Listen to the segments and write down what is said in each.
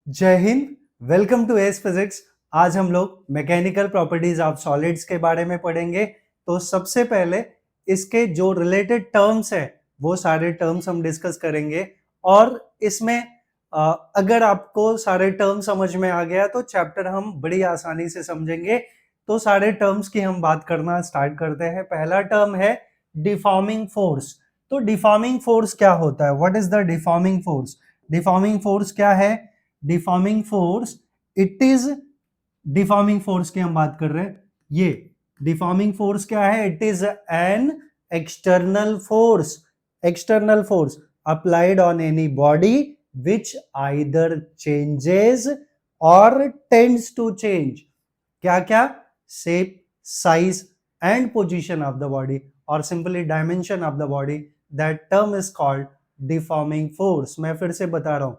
जय हिंद। Welcome to S physics. आज हम लोग मैकेनिकल प्रॉपर्टीज ऑफ सॉलिड्स के बारे में पढ़ेंगे। तो सबसे पहले इसके जो रिलेटेड टर्म्स है वो सारे टर्म्स हम डिस्कस करेंगे। और इसमें अगर आपको सारे टर्म समझ में आ गया तो चैप्टर हम बड़ी आसानी से समझेंगे। तो सारे टर्म्स की हम बात करना स्टार्ट करते हैं। पहला टर्म है डिफॉर्मिंग फोर्स। तो डिफॉर्मिंग फोर्स क्या होता है? What is the deforming force? Deforming force क्या है? Deforming force, it is deforming force की हम बात कर रहे हैं। ये डिफॉर्मिंग फोर्स क्या है? It is an external force, external force applied on any body which either changes और टेंड्स टू चेंज। क्या क्या? Shape, size and position of the body और simply dimension of the body. That term is called deforming force. मैं फिर से बता रहा हूं,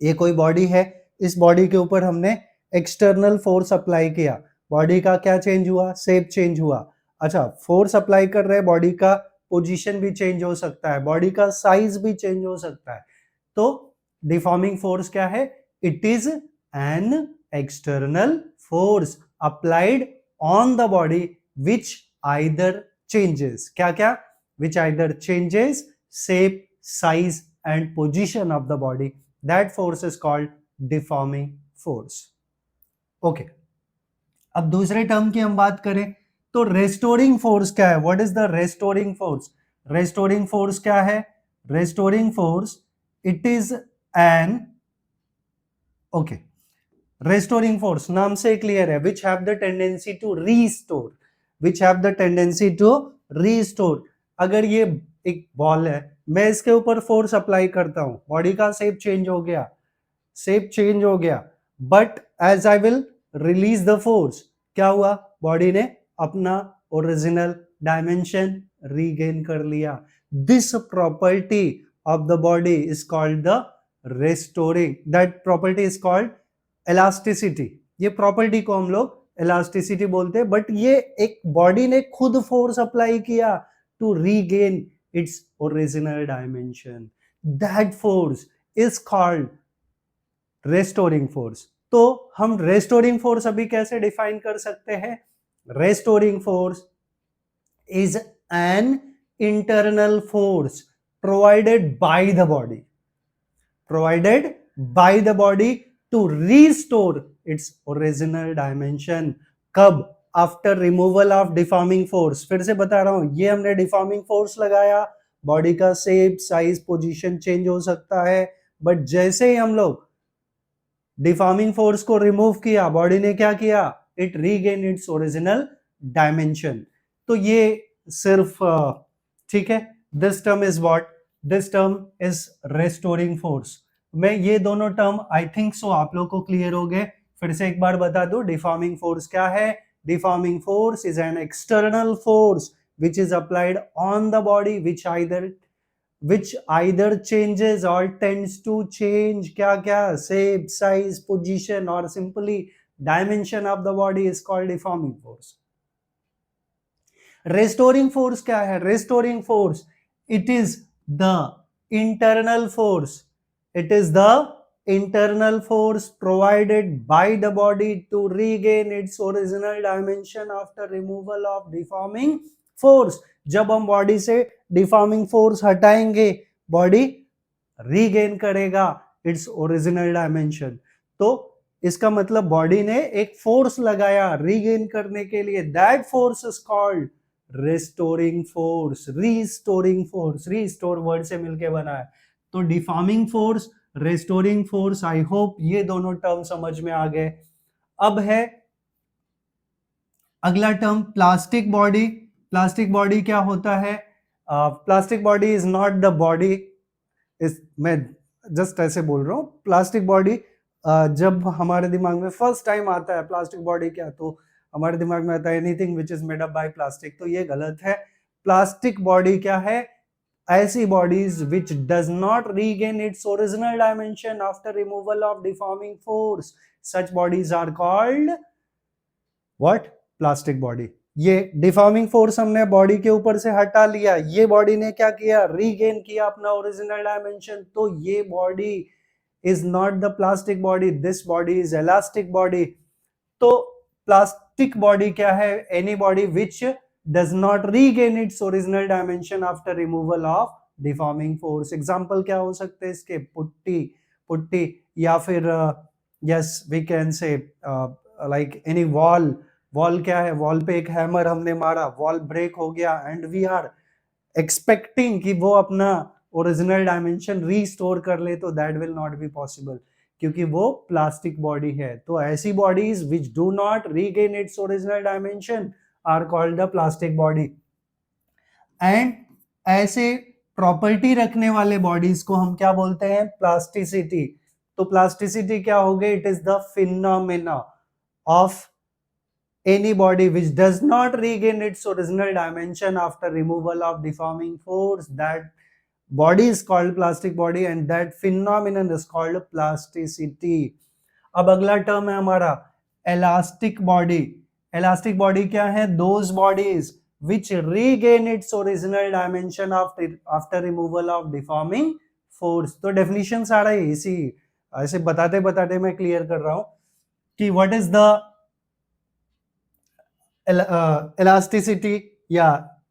ये कोई बॉडी है, इस बॉडी के ऊपर हमने एक्सटर्नल फोर्स अप्लाई किया, बॉडी का क्या चेंज हुआ? शेप चेंज हुआ। अच्छा, फोर्स अप्लाई कर रहे हैं, बॉडी का पोजीशन भी चेंज हो सकता है, बॉडी का साइज भी चेंज हो सकता है। तो डिफॉर्मिंग फोर्स क्या है? It is an external force applied on the body which either changes. क्या क्या? Which either changes shape, size and position of the body. That force is called deforming force. Okay. अब दूसरे term की हम बात करें तो रेस्टोरिंग फोर्स क्या है? What is the restoring force? Restoring force क्या है? Restoring force, it is an okay restoring force नाम से क्लियर है, which have the tendency to restore, which have the tendency to restore. अगर ये एक बॉल है, मैं इसके ऊपर फोर्स अप्लाई करता हूं, बॉडी का शेप चेंज हो गया, शेप चेंज हो गया, but as I will release the force, क्या हुआ? बॉडी ने अपना ओरिजिनल डायमेंशन रीगेन कर लिया। This property of the body is called the restoring, that property is called elasticity. ये प्रॉपर्टी को हम लोग इलास्टिसिटी बोलते हैं, बट ये एक बॉडी ने खुद फोर्स अप्लाई किया to regain its original dimension. That force is called restoring force. तो हम रेस्टोरिंग फोर्स अभी कैसे डिफाइन कर सकते हैं? Restoring force is an internal force provided by the body, provided by the body to restore its original dimension. कब? After removal of deforming force. फिर से बता रहा हूं, ये हमने डिफॉर्मिंग फोर्स लगाया, बॉडी का शेप, साइज, पोजीशन चेंज हो सकता है, बट जैसे ही हम लोग डिफॉर्मिंग फोर्स को रिमूव किया, बॉडी ने क्या किया? It regain its original dimension. तो ये सिर्फ ठीक है, this term is what? This term is restoring force. मैं ये दोनों टर्म आई थिंक सो आप लोग को क्लियर हो गए। फिर से एक बार बता दूं, डिफॉर्मिंग फोर्स क्या है? Deforming force is an external force which is applied on the body which either changes or tends to change क्या क्या? shape, size, position or simply dimension of the body is called deforming force. restoring force क्या है? restoring force, it is the internal force, it is the internal force provided by the body to regain its original dimension after removal of deforming force. जब हम body से deforming force हटाएंगे, body regain करेगा it's original dimension. तो इसका मतलब body ने एक फोर्स लगाया रीगेन करने के लिए, that force is called restoring force. Restoring force, restore word से मिलके बना है। तो deforming force, restoring force, I hope ये दोनों टर्म समझ में आ गए। अब है अगला term plastic body. Plastic body क्या होता है? Plastic body is not the body, मैं जस्ट ऐसे बोल रहा हूं। प्लास्टिक बॉडी जब हमारे दिमाग में फर्स्ट टाइम आता है प्लास्टिक बॉडी क्या, तो हमारे दिमाग में आता है anything which is made up by plastic. तो ये गलत है। प्लास्टिक बॉडी क्या है? ऐसी bodies which does not regain its original dimension after removal of deforming force, such bodies are called what? Plastic body. ये डिफॉर्मिंग फोर्स हमने body के ऊपर से हटा लिया, ये बॉडी ने क्या किया? रीगेन किया अपना ओरिजिनल डायमेंशन। तो ये body is not the plastic body, this body is elastic body. तो plastic body क्या है? Any body which does not regain its original dimension after removal of deforming force. Example क्या हो सकते हैं इसके? पुट्टी या फिर yes we can say like any wall क्या है? वॉल पे एक हैमर हमने मारा, वॉल ब्रेक हो गया एंड वी आर एक्सपेक्टिंग कि वो अपना ओरिजिनल डायमेंशन रीस्टोर कर ले, तो that will not be possible क्योंकि वो प्लास्टिक बॉडी है. तो ऐसी bodies which do not regain its original dimension are called the plastic body. And ऐसे प्रॉपर्टी रखने वाले बॉडीज को हम क्या बोलते हैं? प्लास्टिसिटी. तो प्लास्टिसिटी क्या हो गई? It is the phenomena of any body which does not regain its original dimension after removal of deforming force, that body is called plastic body and that phenomenon is called plasticity. अब अगला term है हमारा elastic body. elastic body क्या है? those bodies which regain its original dimension after removal of deforming force. तो definition सारा है इसी, ऐसे बताते बताते मैं क्लियर कर रहा हूं कि what is the elasticity या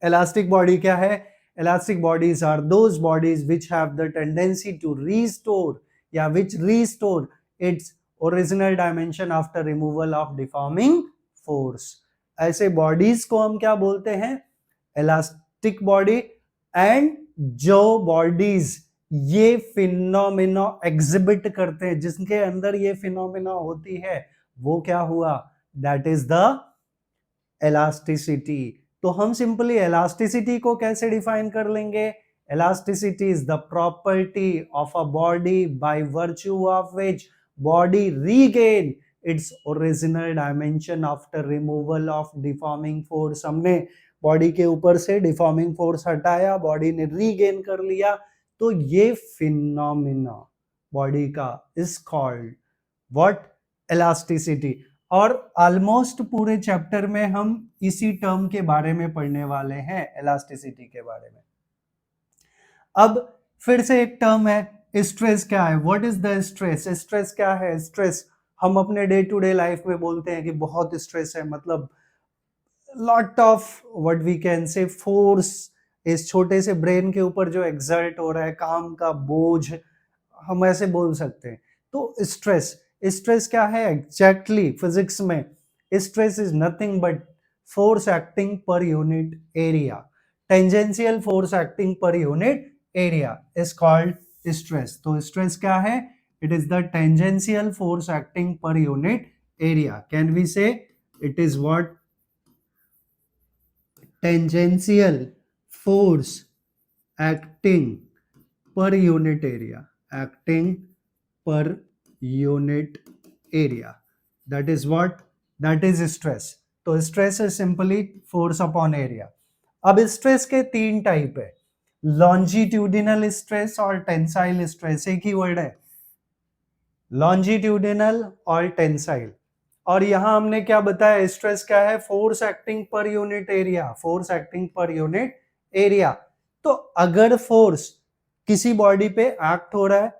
elastic body क्या है? elastic bodies are those bodies which have the tendency to restore या which restore its original dimension after removal of deforming force. ऐसे bodies को हम क्या बोलते हैं? elastic body. and जो bodies ये फिनोमेना एग्जिबिट करते हैं, जिसके अंदर ये फिनोमेना होती है, वो क्या हुआ? That is the elasticity. तो हम सिंपली elasticity को कैसे डिफाइन कर लेंगे? elasticity is the property of a body by virtue of which body regain its original dimension after removal of deforming force. हमने बॉडी के ऊपर से डिफॉर्मिंग फोर्स हटाया, बॉडी ने रीगेन कर लिया, तो ये फिनोमेना बॉडी का इज कॉल्ड व्हाट? elasticity. और ऑलमोस्ट पूरे चैप्टर में हम इसी टर्म के बारे में पढ़ने वाले हैं, इलास्टिसिटी के बारे में. अब फिर से एक टर्म है स्ट्रेस. क्या है? What is the stress? Stress क्या है? स्ट्रेस हम अपने डे टू डे लाइफ में बोलते हैं कि बहुत स्ट्रेस है, मतलब lot of what we can say force इस छोटे से ब्रेन के ऊपर जो एक्सर्ट हो रहा है, काम का बोझ, हम ऐसे बोल सकते हैं. तो स्ट्रेस क्या है एग्जैक्टली? फिजिक्स में stress is nothing but force acting per unit area. Tangential force acting per unit area is called stress. तो स्ट्रेस क्या है? It is the tangential force acting per unit area. Can we say it is what? Tangential force acting per unit area, acting per unit area. That is what? That is stress. तो stress is simply force upon area. अब stress के तीन type है, longitudinal stress और tensile stress. एक ही word है, longitudinal और tensile. और यहां हमने क्या बताया? स्ट्रेस क्या है? Force acting per unit area, force acting per unit area. तो अगर फोर्स किसी बॉडी पे एक्ट हो रहा है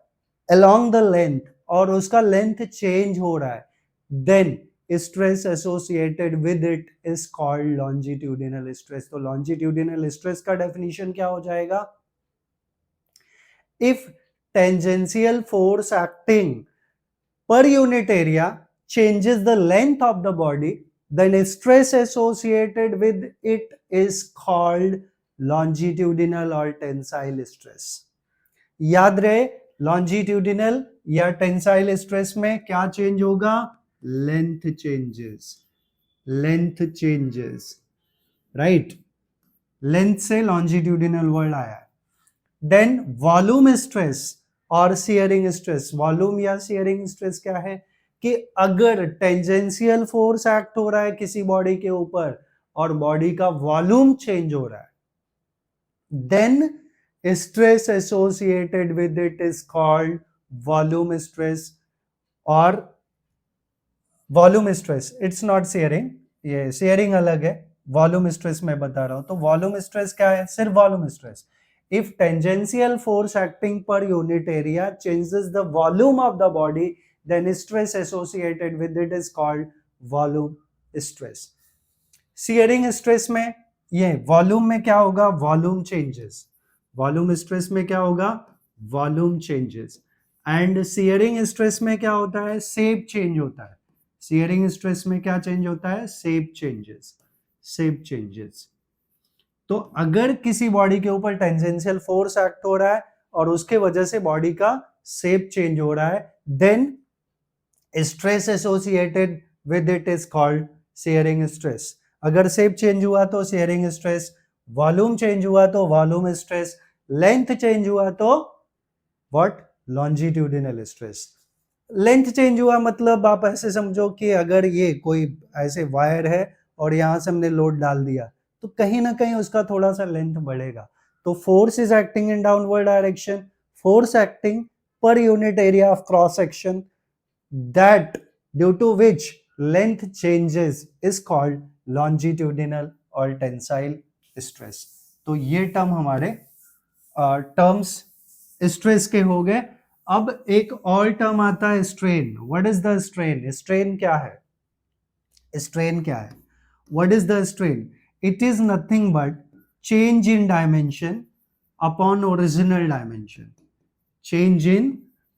along the length और उसका लेंथ चेंज हो रहा है, then stress associated with it is called longitudinal stress. तो लॉन्जिट्यूडिनल स्ट्रेस का डेफिनेशन क्या हो जाएगा? If tangential force acting per unit area changes the length of the body, then stress associated with it is called longitudinal or tensile stress. याद रहे, longitudinal या tensile stress में क्या चेंज होगा? Length changes, right? लेंथ से longitudinal word आया. Then volume stress और shearing stress. Volume या शियरिंग स्ट्रेस क्या है? कि अगर टेंजेंशियल फोर्स एक्ट हो रहा है किसी बॉडी के ऊपर और बॉडी का वॉल्यूम चेंज हो रहा है, then stress associated with it is called volume stress or volume stress. It's not shearing, ये shearing अलग है, वॉल्यूम स्ट्रेस मैं बता रहा हूं. तो वॉल्यूम स्ट्रेस क्या है? सिर्फ volume stress. if tangential force acting per unit area changes the volume of the body, then stress associated with it is called volume stress. Shearing stress में ये वॉल्यूम में क्या होगा, वॉल्यूम चेंजेस, वॉल्यूम स्ट्रेस में क्या होगा, volume changes, and sharing stress में क्या होता है, शेप चेंज होता है, शेयरिंग स्ट्रेस में क्या चेंज होता है, शेप चेंजेस, शेप चेंजेस। तो अगर किसी बॉडी के ऊपर टेंजेंशियल फोर्स एक्ट हो रहा है और उसके वजह से बॉडी का शेप चेंज हो रहा है, then stress associated with it is called shearing stress. अगर शेप चेंज हुआ तो शेयरिंग स्ट्रेस, वॉल्यूम चेंज हुआ तो वॉल्यूम स्ट्रेस, लेंथ चेंज हुआ तो what, longitudinal stress. Length change हुआ मतलब आप ऐसे समझो कि अगर ये कोई ऐसे वायर है और यहां से हमने लोड डाल दिया तो कहीं ना कहीं उसका थोड़ा सा लेंथ बढ़ेगा। तो force is acting in downward direction, force acting per unit area of cross section, that due to which length changes is called longitudinal और टेंसाइल स्ट्रेस। तो ये टर्म हमारे टर्म्स स्ट्रेस के हो गए। अब एक और टर्म आता है strain. What is the strain? Strain क्या है? स्ट्रेन क्या है? What is the strain? It is nothing but change in dimension upon original dimension. Change in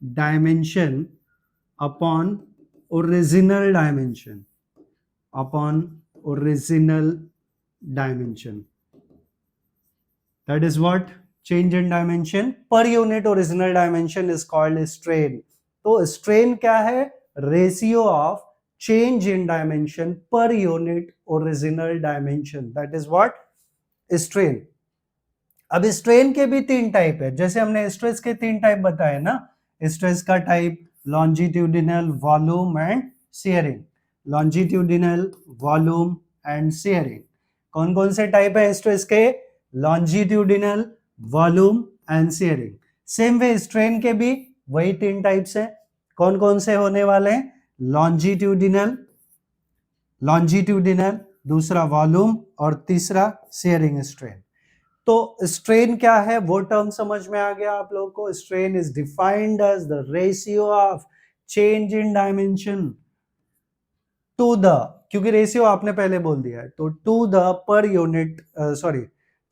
dimension upon original dimension. Upon original dimension. That is what? Change in dimension per unit original dimension is called strain. तो strain क्या है? Ratio of change in dimension per unit original dimension, that is what strain. अब strain के भी तीन type है, जैसे हमने स्ट्रेस के तीन टाइप बताए ना, स्ट्रेस का type longitudinal, volume and sharing, longitudinal, volume and sharing. कौन कौन से टाइप है स्ट्रेस के? Longitudinal, volume and sharing. Same way strain के भी वही तीन टाइप्स हैं। कौन कौन से होने वाले हैं? लॉन्जिट्यूडिनल, लॉन्जिट्यूडिनल, दूसरा वॉल्यूम और तीसरा शेयरिंग स्ट्रेन। तो स्ट्रेन क्या है वो टर्म समझ में आ गया आप लोगों को। Strain is defined as the ratio of change in dimension to the, क्योंकि रेशियो आपने पहले बोल दिया है, तो to the per unit, sorry,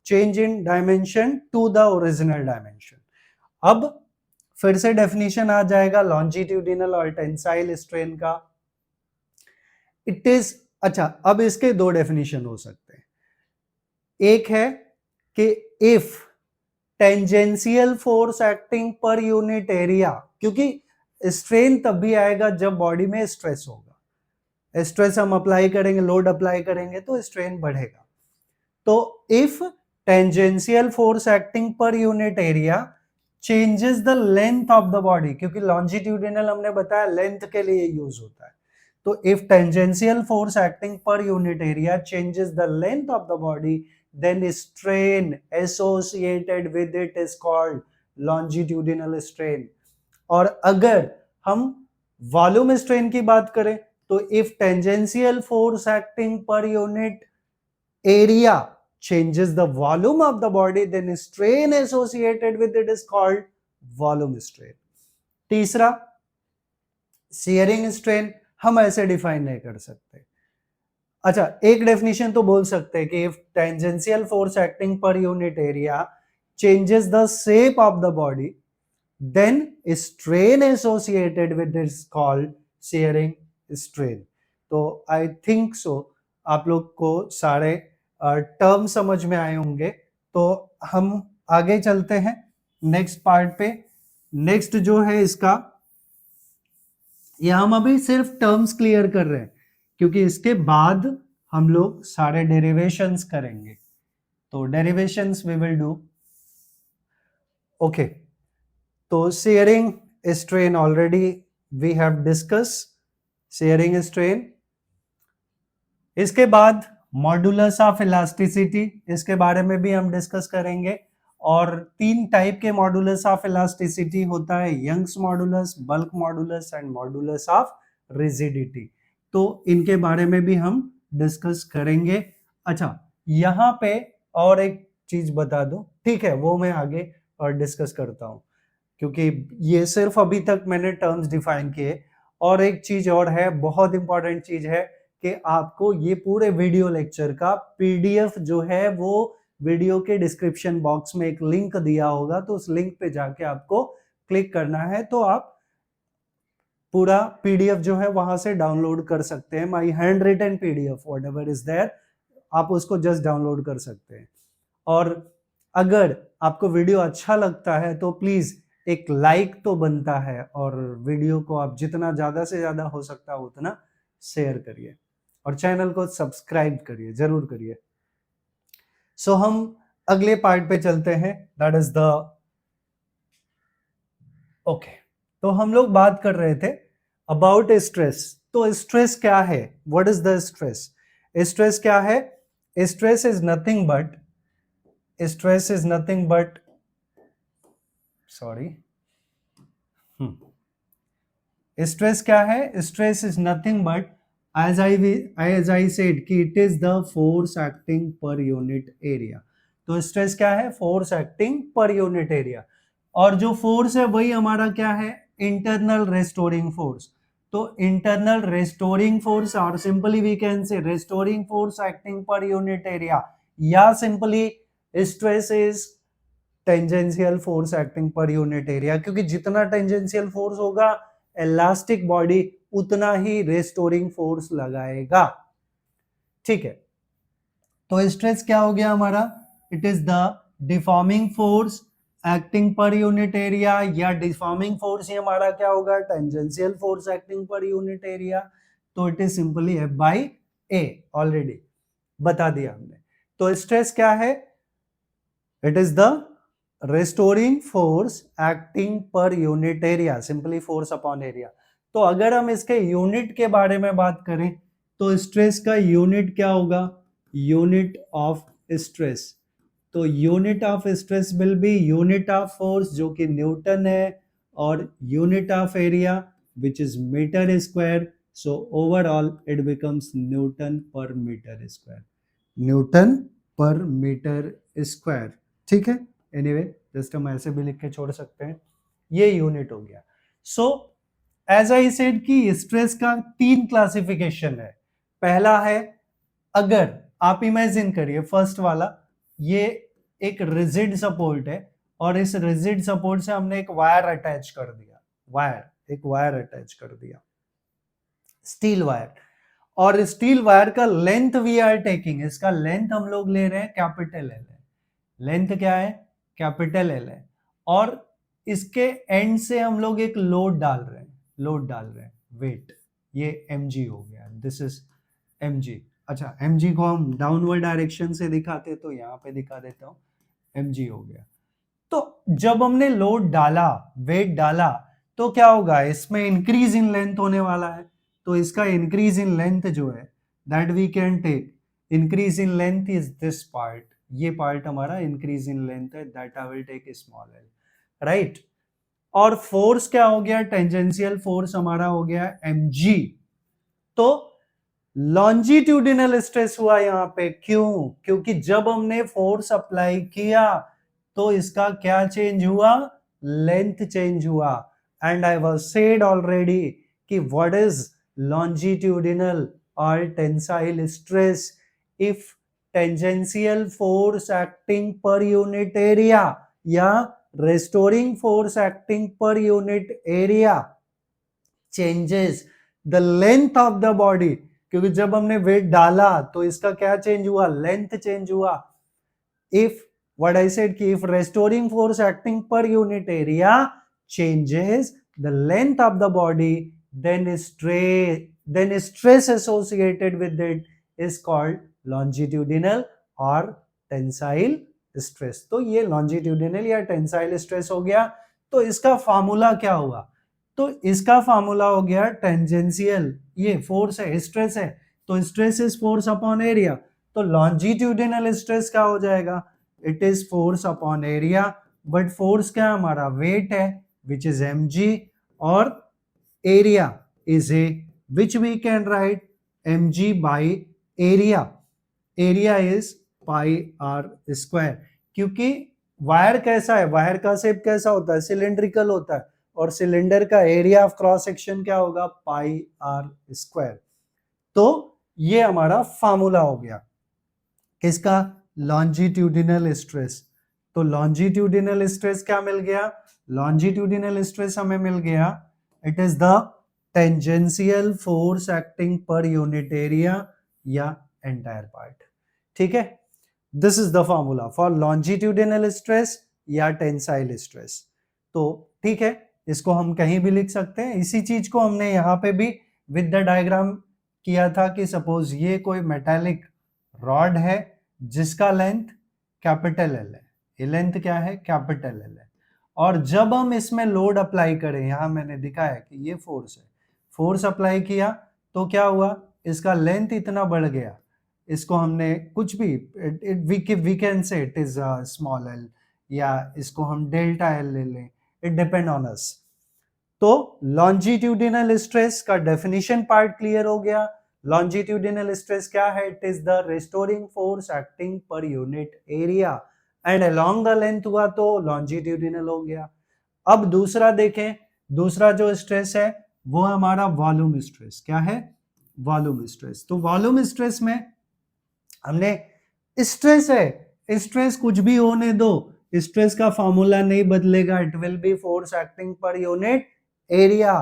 change in dimension to the original dimension. अब फिर से डेफिनेशन आ जाएगा लॉन्जिट्यूडिनल और टेंसाइल स्ट्रेन का। इट इज, अच्छा अब इसके दो डेफिनेशन हो सकते हैं। एक है कि if tangential force acting per unit area, क्योंकि स्ट्रेन तब भी आएगा जब बॉडी में स्ट्रेस होगा, स्ट्रेस हम अप्लाई करेंगे, लोड अप्लाई करेंगे तो स्ट्रेन बढ़ेगा। तो if tangential force acting per unit area changes the length of the body, क्योंकि longitudinal हमने बताया लेंथ के लिए यूज होता है, तो if tangential force acting per unit area changes the length of the body, then strain associated with it is called longitudinal strain. और अगर हम वॉल्यूम स्ट्रेन की बात करें तो if tangential force acting per unit area changes the volume of the body, then strain associated with it is called volume strain. तीसरा, shearing strain हम ऐसे डिफाइन नहीं कर सकते। अच्छा, एक डेफिनेशन तो बोल सकते हैं कि if tangential force acting per unit area changes the shape of the body, then strain associated with it is called shearing strain. तो I think so आप लोग को सारे टर्म समझ में आए होंगे। तो हम आगे चलते हैं नेक्स्ट पार्ट पे। नेक्स्ट जो है इसका, ये हम अभी सिर्फ टर्म्स क्लियर कर रहे हैं क्योंकि इसके बाद हम लोग सारे डेरिवेशंस करेंगे। तो derivations we will do. Okay, तो shearing strain already we have discuss, shearing strain. इसके बाद मॉडुलस ऑफ इलास्टिसिटी, इसके बारे में भी हम डिस्कस करेंगे। और तीन टाइप के मॉडुलस ऑफ इलास्टिसिटी होता है, Young's modulus, bulk modulus and modulus of rigidity. तो इनके बारे में भी हम डिस्कस करेंगे। अच्छा, यहाँ पे और एक चीज बता दूं, ठीक है, वो मैं आगे और डिस्कस करता हूँ, क्योंकि ये सिर्फ अभी तक मैंने टर्म्स डिफाइन किए। और एक चीज और है, बहुत इंपॉर्टेंट चीज है कि आपको ये पूरे वीडियो लेक्चर का पीडीएफ जो है वो वीडियो के डिस्क्रिप्शन बॉक्स में एक लिंक दिया होगा, तो उस लिंक पे जाके आपको क्लिक करना है, तो आप पूरा पीडीएफ जो है वहां से डाउनलोड कर सकते हैं। My handwritten PDF whatever is there, आप उसको जस्ट डाउनलोड कर सकते हैं। और अगर आपको वीडियो अच्छा लगता है तो प्लीज एक लाइक तो बनता है, और वीडियो को आप जितना ज्यादा से ज्यादा हो सकता है उतना शेयर करिए, और चैनल को सब्सक्राइब करिए, जरूर करिए। सो हम अगले पार्ट पे चलते हैं, दैट इज द ओके। तो हम लोग बात कर रहे थे अबाउट स्ट्रेस। तो स्ट्रेस क्या है, what is the stress? Stress क्या है? Stress is nothing but, stress is nothing but, sorry, stress क्या है? Stress is nothing but, as I said कि it is the force acting per unit area. तो stress क्या है? Force acting per unit area. और जो force है वही हमारा क्या है? Internal restoring force. तो इंटरनल रेस्टोरिंग फोर्स, और simply we can say restoring force acting per unit area, या simply stress is tangential force acting per unit area, क्योंकि जितना टेंजेंशियल फोर्स होगा इलास्टिक बॉडी उतना ही रेस्टोरिंग फोर्स लगाएगा, ठीक है। तो स्ट्रेस क्या हो गया हमारा? It is the deforming force acting per unit area, या डिफॉर्मिंग फोर्स ही हमारा क्या होगा? Tangential force acting per unit area. तो it is simply F by A, already बता दिया हमने। तो स्ट्रेस क्या है? It is the restoring force acting per unit area, simply force upon area. तो अगर हम इसके यूनिट के बारे में बात करें तो स्ट्रेस का यूनिट क्या होगा? Unit of stress. तो unit of stress will be unit of force, जो कि न्यूटन है, और unit of area which is metre square. So overall it becomes newton per metre square, newton per metre square, ठीक है। Anyway just हम ऐसे भी लिख के छोड़ सकते हैं, ये यूनिट हो गया। सो एज आई सेड कि स्ट्रेस का 3 क्लासिफिकेशन है। पहला है, अगर आप इमेजिन करिए फर्स्ट वाला, ये एक रिजिड सपोर्ट है, और इस रिजिड सपोर्ट से हमने एक वायर अटैच कर दिया, एक वायर अटैच कर दिया, स्टील वायर। और स्टील वायर का लेंथ वी आर टेकिंग, इसका लेंथ हम लोग ले रहे हैं कैपिटल एल है। लेंथ क्या है? कैपिटल एल है। और इसके एंड से हम लोग एक लोड डाल रहे हैं, वेट, ये mg हो गया, दिस इज mg। अच्छा, mg को हम डाउनवर्ड डायरेक्शन से दिखाते तो यहाँ पे दिखा देता हूँ, mg हो गया। तो जब हमने लोड डाला, वेट डाला, तो क्या होगा? इसमें इंक्रीज इन लेंथ होने वाला है। तो इसका इंक्रीज इन लेंथ जो है that we can take, increase in length is this part, ये पार्ट हमारा इंक्रीज इन लेंथ है, that I will take small L, right. और फोर्स क्या हो गया? टेंजेंशियल फोर्स हमारा हो गया mg। तो लॉन्जिट्यूडिनल स्ट्रेस हुआ यहाँ पे, क्यों? क्योंकि जब हमने फोर्स अप्लाई किया तो इसका क्या चेंज हुआ? लेंथ चेंज हुआ। And I was said already कि व्हाट इज लॉन्जिट्यूडिनल और tensile stress? If tangential force acting per unit area या restoring force acting per unit area changes the length of the body, क्योंकि जब हमने wait डाला तो इसका क्या चेंज हुआ? लेंथ चेंज हुआ। if what I said कि if restoring force acting per unit area changes the length of the body, then stress associated with it is called longitudinal or tensile stress. तो ये longitudinal या tensile stress हो गया। तो इसका formula क्या हुआ? तो इसका फार्मूला हो गया टेंजेंशियल, ये फोर्स है, स्ट्रेस है, तो stress is force upon area. तो लॉन्जिट्यूडिनल स्ट्रेस क्या हो जाएगा? It is force upon area, but force क्या हमारा? वेट है, विच इज mg, और area is A which we can write mg by area, area is pi r square। क्योंकि wire कैसा है, वायर का शेप कैसा होता है, सिलिंड्रिकल होता है, और सिलेंडर का एरिया ऑफ क्रॉस सेक्शन क्या होगा, पाई आर स्क्वायर। तो ये हमारा फार्मूला हो गया किसका, लॉन्जिट्यूडिनल स्ट्रेस। तो लॉन्जिट्यूडिनल स्ट्रेस क्या मिल गया, लॉन्जिट्यूडिनल स्ट्रेस हमें मिल गया, it is the tangential force acting per unit area या एंटायर पार्ट। ठीक है, this is the formula for longitudinal stress या टेंसाइल स्ट्रेस। तो ठीक है, इसको हम कहीं भी लिख सकते हैं। इसी चीज को हमने यहाँ पे भी विद द डायग्राम किया था कि सपोज ये कोई मेटालिक रॉड है जिसका लेंथ कैपिटल एल है, ये लेंथ क्या है, कैपिटल एल है, और जब हम इसमें लोड अप्लाई करें, यहां मैंने दिखाया कि ये फोर्स है, फोर्स अप्लाई किया तो क्या हुआ, इसका लेंथ इतना बढ़ गया, इसको हमने कुछ भी we can say it is small L, या इसको हम डेल्टा एल ले लें, इट डिपेंड ऑन अस। तो लॉन्जिट्यूडिनल स्ट्रेस का डेफिनेशन पार्ट क्लियर हो गया। लॉन्जिट्यूडिनल स्ट्रेस क्या है, it is the restoring force acting per unit area, and along the length हुआ तो लॉन्जिट्यूडिनल हो गया। अब दूसरा देखें, दूसरा जो स्ट्रेस है वो हमारा वॉल्यूम स्ट्रेस। क्या है, वॉल्यूम स्ट्रेस। तो वॉल्यूम स्ट्रेस में हमने स्ट्रेस है, स्ट्रेस कुछ भी होने दो, स्ट्रेस का फॉर्मूला नहीं बदलेगा, it will B force acting per unit area.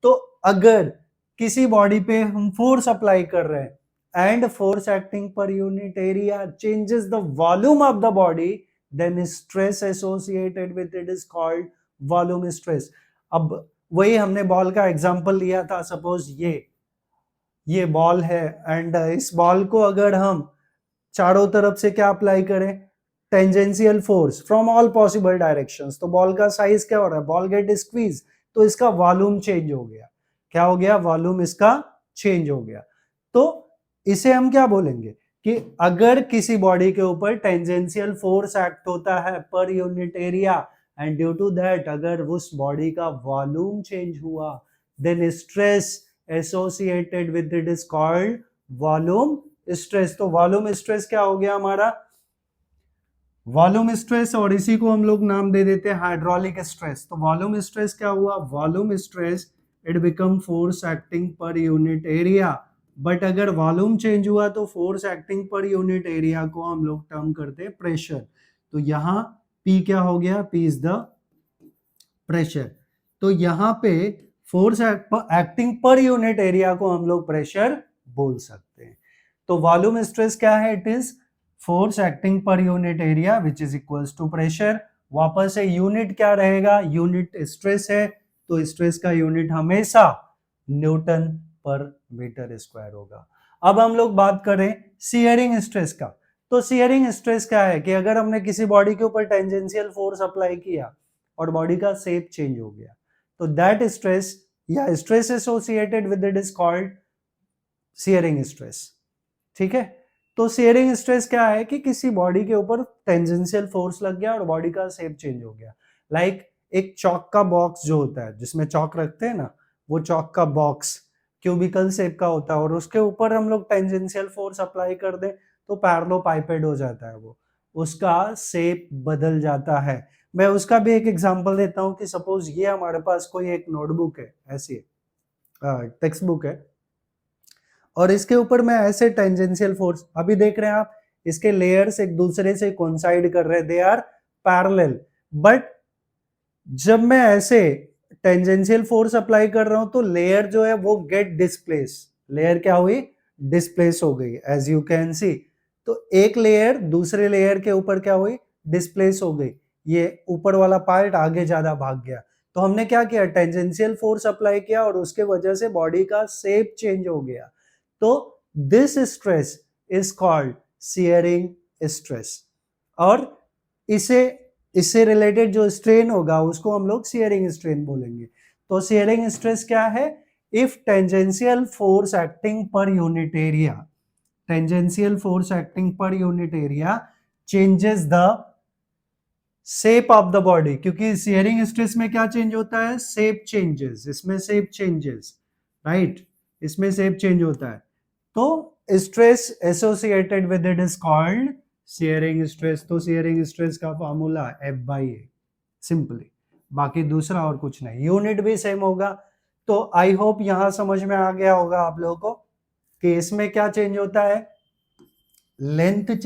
तो अगर किसी बॉडी पे हम फोर्स अप्लाई कर रहे हैं and force acting per unit area changes the volume of the body, then stress associated with it is called volume stress. अब वही हमने बॉल का एग्जांपल लिया था, सपोज ये बॉल है एंड इस बॉल को अगर हम चारों तरफ से क्या अप्लाई करें, tangential force from all possible directions, तो बॉल का साइज क्या हो रहा है, बॉल गेट स्क्वीज, तो इसका वॉल्यूम चेंज हो गया। क्या हो गया, वॉल्यूम इसका चेंज हो गया। तो इसे हम क्या बोलेंगे कि अगर किसी बॉडी के ऊपर टेंजेंशियल फोर्स एक्ट होता है per unit area, and due to that अगर उस बॉडी का वॉल्यूम चेंज हुआ, then stress associated with it is called volume stress. तो वॉल्यूम स्ट्रेस क्या हो गया हमारा, वॉल्यूम स्ट्रेस, और इसी को हम लोग नाम दे देते हैं हाइड्रोलिक स्ट्रेस। तो वॉल्यूम स्ट्रेस क्या हुआ, volume stress it become force acting per unit area, but अगर वॉल्यूम चेंज हुआ तो force acting per unit area को हम लोग टर्म करते हैं प्रेशर। तो यहाँ P क्या हो गया, P इज द प्रेशर। तो यहाँ पे force acting per unit area को हम लोग प्रेशर बोल सकते हैं। तो वॉल्यूम स्ट्रेस क्या है, it is force acting per unit area which is equals to pressure. वापस से यूनिट क्या रहेगा, यूनिट स्ट्रेस है, तो स्ट्रेस का यूनिट हमेशा न्यूटन पर मीटर स्क्वायर होगा। अब हम लोग बात करें शियरिंग स्ट्रेस का। तो शियरिंग स्ट्रेस क्या है कि अगर हमने किसी बॉडी के ऊपर टेंजेंशियल फोर्स अप्लाई किया और बॉडी का शेप चेंज हो गया, तो दैट स्ट्रेस या stress associated with it is called shearing stress. ठीक है, तो शियरिंग स्ट्रेस क्या है कि किसी बॉडी के ऊपर टेंजेंशियल फोर्स लग गया और बॉडी का शेप चेंज हो गया। लाइक एक चौक का बॉक्स जो होता है जिसमें चौक रखते हैं ना, वो चौक का बॉक्स क्यूबिकल शेप का होता है और उसके ऊपर हम लोग टेंजेंशियल फोर्स अप्लाई कर दें तो पैरेललोपाइपेड हो जाता है, वो उसका शेप बदल जाता है। मैं उसका भी एक एग्जांपल देता हूँ कि सपोज ये हमारे पास कोई एक नोटबुक है, ऐसी टेक्स्ट बुक है, और इसके ऊपर मैं ऐसे टेंजेंशियल फोर्स, अभी देख रहे हैं आप इसके लेयर्स एक दूसरे से कोइंसाइड कर रहे हैं, दे आर पैरेलल, बट जब मैं ऐसे टेंजेंशियल फोर्स अप्लाई कर रहा हूं तो लेयर जो है वो गेट डिस्प्लेस, लेयर क्या हुई, डिस्प्लेस हो गई, एज यू कैन सी। तो एक लेयर दूसरे लेयर के ऊपर क्या हुई, डिस्प्लेस हो गई, ये ऊपर वाला पार्ट आगे ज्यादा भाग गया। तो हमने क्या किया, टेंजेंशियल फोर्स अप्लाई किया और उसके वजह से बॉडी का शेप चेंज हो गया। तो this stress is called shearing stress, और इससे रिलेटेड जो स्ट्रेन होगा उसको हम लोग शियरिंग स्ट्रेन बोलेंगे। तो शियरिंग स्ट्रेस क्या है, if tangential force acting per unit area, tangential force acting per unit area changes the shape of the body, क्योंकि शियरिंग स्ट्रेस में क्या चेंज होता है, शेप चेंजेस, इसमें शेप चेंजेस, राइट, इसमें शेप चेंज होता है। तो stress associated with it is called shearing stress, तो शेयरिंग स्ट्रेस का फॉर्मूला F/A सिंपली, बाकी दूसरा और कुछ नहीं, यूनिट भी सेम होगा। तो आई होप यहां समझ में आ गया होगा आप लोगों को कि इसमें क्या चेंज होता है, लेंथ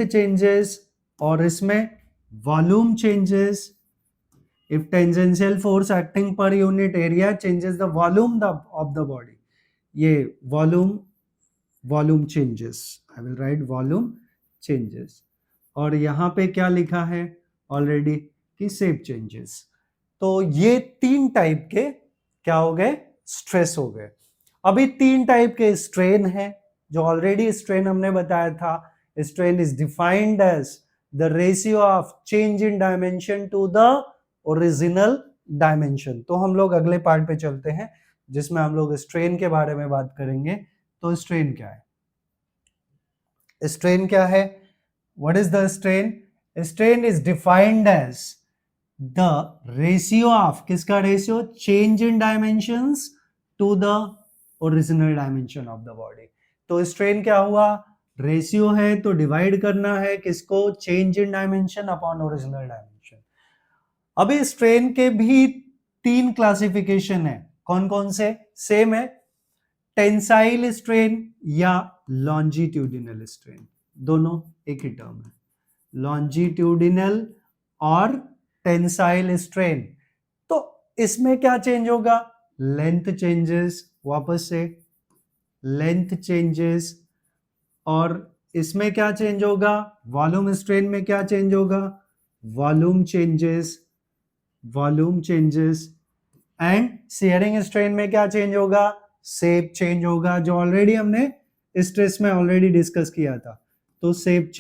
चेंजेस और इसमें volume changes. If tangential force acting per unit area changes the volume of the body, ये volume changes, I will write volume changes. और यहाँ पे क्या लिखा है ऑलरेडी कि शेप चेंजेस। तो ये 3 टाइप के क्या हो गए, स्ट्रेस हो गए। अभी 3 टाइप के स्ट्रेन है, जो ऑलरेडी स्ट्रेन हमने बताया था, strain is defined as the ratio of change in dimension to the original dimension. तो हम लोग अगले पार्ट पे चलते हैं जिसमें हम लोग स्ट्रेन के बारे में बात करेंगे। तो स्ट्रेन क्या है, स्ट्रेन क्या है, what is the strain? Strain is defined as the ratio of, किसका ratio, change in dimensions to the original dimension of the body. तो स्ट्रेन क्या हुआ, रेशियो है तो डिवाइड करना है किसको, change in dimension upon original dimension. अभी स्ट्रेन के भी 3 क्लासिफिकेशन है, कौन कौन से, सेम है, टेंसाइल स्ट्रेन या लॉन्जिट्यूडिनल स्ट्रेन, दोनों एक ही टर्म है, लॉन्जिट्यूडिनल और टेंसाइल स्ट्रेन। तो इसमें क्या चेंज होगा, लेंथ चेंजेस, वापस से लेंथ चेंजेस। और इसमें क्या चेंज होगा, वॉल्यूम स्ट्रेन में क्या चेंज होगा, volume changes and sharing strain में क्या चेंज होगा, शेप चेंज होगा, जो ऑलरेडी हमने स्ट्रेस में ऑलरेडी डिस्कस किया था। तो शेप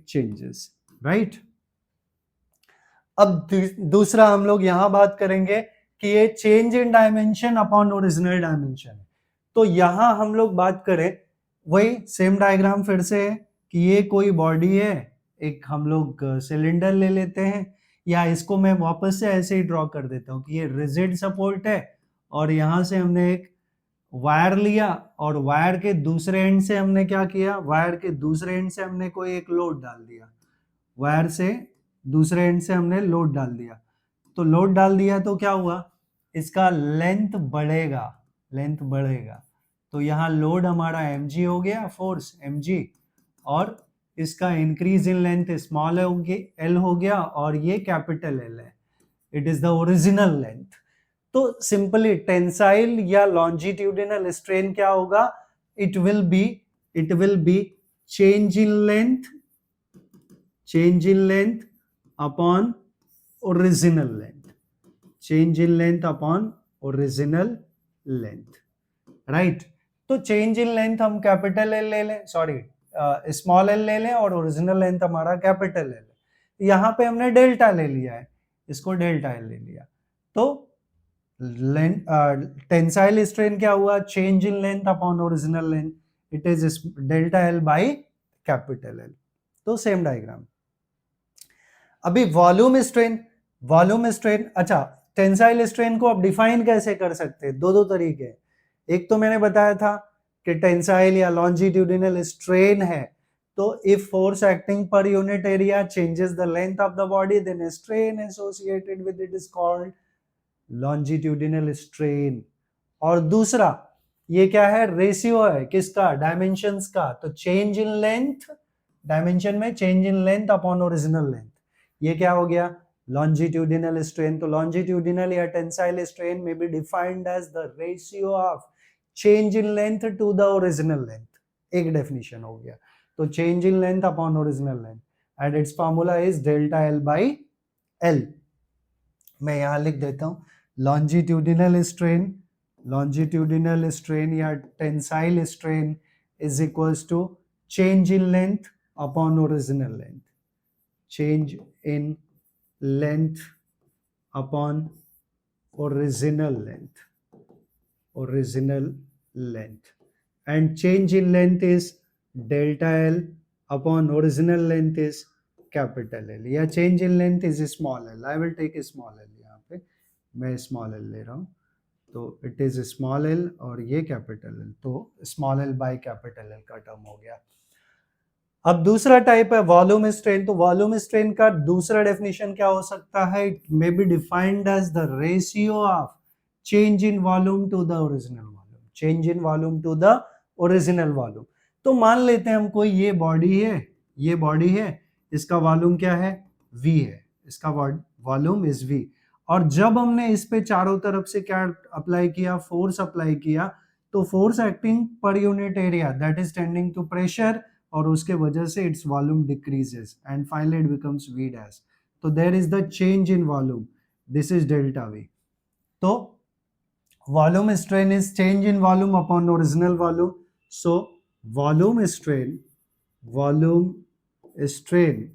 चेंजेस, राइट। अब दूसरा हम लोग यहां बात करेंगे कि ये change in dimension upon original dimension. तो यहां हम लोग बात करें, वही सेम डायग्राम फिर से है कि ये कोई बॉडी है, एक हम लोग सिलेंडर ले लेते हैं, या इसको मैं वापस से ऐसे ही ड्रॉ कर देता हूं कि ये रिजिड सपोर्ट है और यहां से हमने एक वायर लिया और वायर के दूसरे एंड से हमने क्या किया, वायर के दूसरे एंड से हमने कोई एक लोड डाल दिया, वायर से दूसरे एंड से हमने लोड डाल दिया। तो लोड डाल दिया तो क्या हुआ, इसका लेंथ बढ़ेगा। तो यहाँ लोड हमारा mg हो गया, फोर्स mg, और इसका increase in length small l हो गया और ये कैपिटल L है, it is the original length. तो सिंपली टेंसाइल या लॉन्जिट्यूडिनल स्ट्रेन क्या होगा, it will B change in length upon original length, right. तो चेंज इन लेंथ हम कैपिटल L ले लें, सॉरी स्मॉल l ले लें, और ओरिजिनल लेंथ हमारा कैपिटल L है। यहाँ पे हमने डेल्टा ले लिया है, इसको डेल्टा L ले लिया। तो टेंसाइल स्ट्रेन क्या हुआ, change in length upon original length, it is delta L by capital L। तो सेम डायग्राम। अभी वॉल्यूम स्ट्रेन, अच्छा, टेंसाइल स्ट्रेन को आप डिफाइन कैसे कर सकते हैं, दो तरीके। एक तो मैंने बताया था कि टेंसाइल या लॉन्जिट्यूडिनल स्ट्रेन है, तो if force acting per unit area changes the length of the body, then strain associated with it is called longitudinal strain. और दूसरा ये क्या है, रेशियो है, किसका, डायमेंशंस का। तो चेंज इन लेंथ, डायमेंशन में change in length upon original length, ये क्या हो गया, लॉन्जिट्यूडिनल स्ट्रेन। तो लॉन्जिट्यूडिनल या tensile strain may be defined as the ratio of change in length to the original length, एक डेफिनेशन हो गया। तो change in length upon original length and its formula is delta L by L। मैं यहां लिख देता हूं, longitudinal strain या tensile strain is equals to change in length upon original length, change in length upon original length, and change in length is delta L upon original length is capital L, या change in length is small l, I will take a small l, यहाँ पे मैं small l ले रहा हूँ। तो it is small L और ये कैपिटल एल, तो small L by capital L का टर्म हो गया। अब दूसरा टाइप है वॉल्यूम स्ट्रेन। तो वॉल्यूम स्ट्रेन का दूसरा डेफिनेशन क्या हो सकता है? It may be defined as the ratio of change in volume to the original volume, change in volume to the original volume. तो मान लेते हैं हमको ये बॉडी है, ये बॉडी है, इसका वॉल्यूम क्या है? v है, इसका वॉल्यूम इज v। और जब हमने इस पे चारों तरफ से क्या अप्लाई किया? फोर्स अप्लाई किया। तो force acting per unit area that is tending to pressure, और उसके वजह से its volume decreases and finally it becomes v dash. तो there is the change in volume, this is delta v। तो volume strain is change in volume upon original volume. So volume strain, volume strain,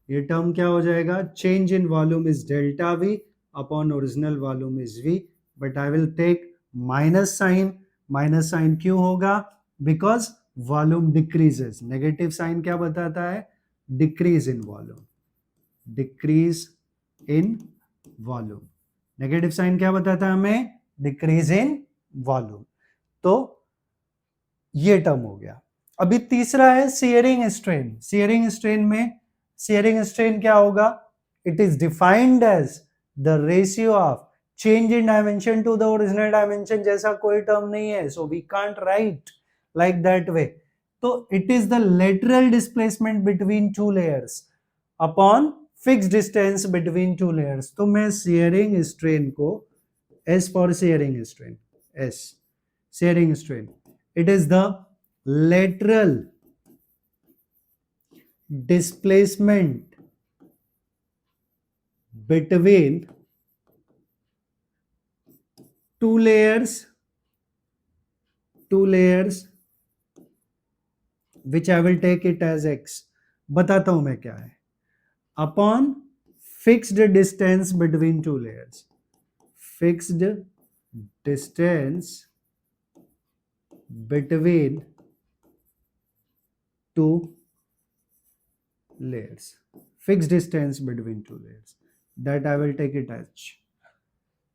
ये term क्या हो जाएगा? Change in volume is delta v upon original volume is v, but I will take minus sign. Minus sign क्यों होगा? Because volume decreases. Negative sign क्या बताता है? Decrease in volume, decrease in volume. Negative sign क्या बताता है हमें? Decrease in volume. तो ये टर्म हो गया। अभी तीसरा है शियरिंग स्ट्रेन। शियरिंग स्ट्रेन में, शियरिंग स्ट्रेन क्या होगा? It is defined as the ratio of change in dimension to the original dimension. जैसा कोई टर्म नहीं है, so we can't right like that way. तो it is the lateral displacement between two layers upon fixed distance between two layers. तो मैं shearing strain को S for shearing strain, S shearing strain, it is the lateral displacement between two layers which I will take it as x. बताता हूं मैं क्या है। Upon fixed distance between two layers, fixed distance between two layers, fixed distance between two layers, that I will take it as।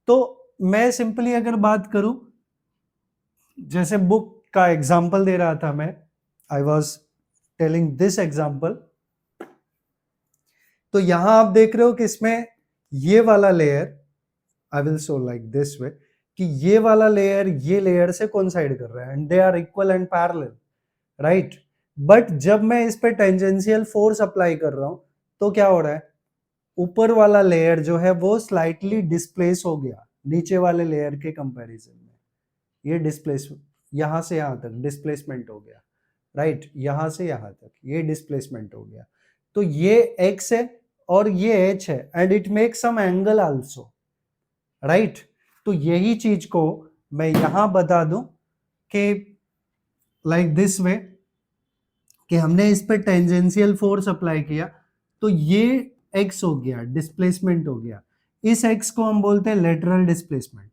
तो मैं simply अगर बात करूं, जैसे बुक का एग्जाम्पल दे रहा था मैं, I was telling this example। तो यहां आप देख रहे हो कि इसमें ये वाला layer, I will show like this way, कि ये वाला लेयर ये लेयर से कोइंसाइड कर रहा है and they are equal and parallel, right. But जब मैं इस पे टेंजेंशियल फोर्स अप्लाई कर रहा हूं तो क्या हो रहा है? ऊपर वाला लेयर जो है वो स्लाइटली डिस्प्लेस हो गया नीचे वाले लेयर के कंपैरिजन में। ये डिस्प्लेस, यहां से यहां तक डिस्प्लेसमेंट हो गया, राइट, यहां से यहां तक ये डिस्प्लेसमेंट हो गया। तो ये x है और ये h है and it make some angle also, right. तो यही चीज को मैं यहां बता दूं कि लाइक दिस वे, कि हमने इस पे टेंजेंशियल फोर्स अप्लाई किया तो ये x हो गया, डिस्प्लेसमेंट हो गया। इस x को हम बोलते हैं लेटरल डिस्प्लेसमेंट।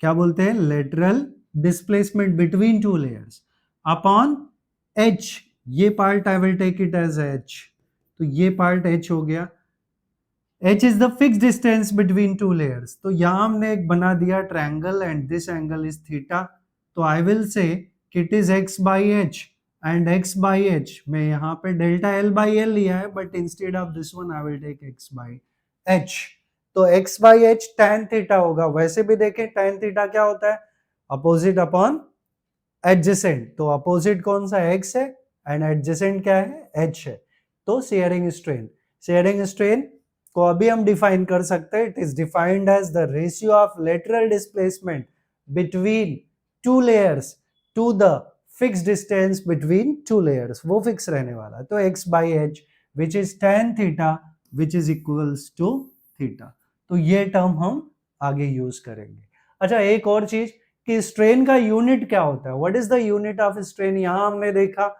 क्या बोलते हैं? Lateral displacement between two layers upon h। ये part I will take it as h, तो ये पार्ट h हो गया। h is the fixed distance between two layers. तो यहां हमने एक बना दिया triangle and this angle is theta. तो I will say it is x by h and x by h, मैं यहाँ पे डेल्टा l बाई l लिया है, but instead of this one I will take x by h। तो x by h tan theta होगा। वैसे भी देखें tan थीटा क्या होता है? Opposite upon adjacent. तो अपोजिट कौन सा? x है एंड एडजेसेंट क्या है? h है। तो शेयरिंग स्ट्रेन, शेयरिंग स्ट्रेन को अभी हम डिफाइन कर सकते हैं। It is defined as the ratio of lateral displacement between two layers to the fix distance between two layers, वो फिक्स रहने वाला है। तो x by h which is tan theta which is equals to theta. तो ये term हम आगे use करेंगे। अच्छा, एक और चीज कि स्ट्रेन का यूनिट क्या होता है? What is the unit of strain? यहां हमने देखा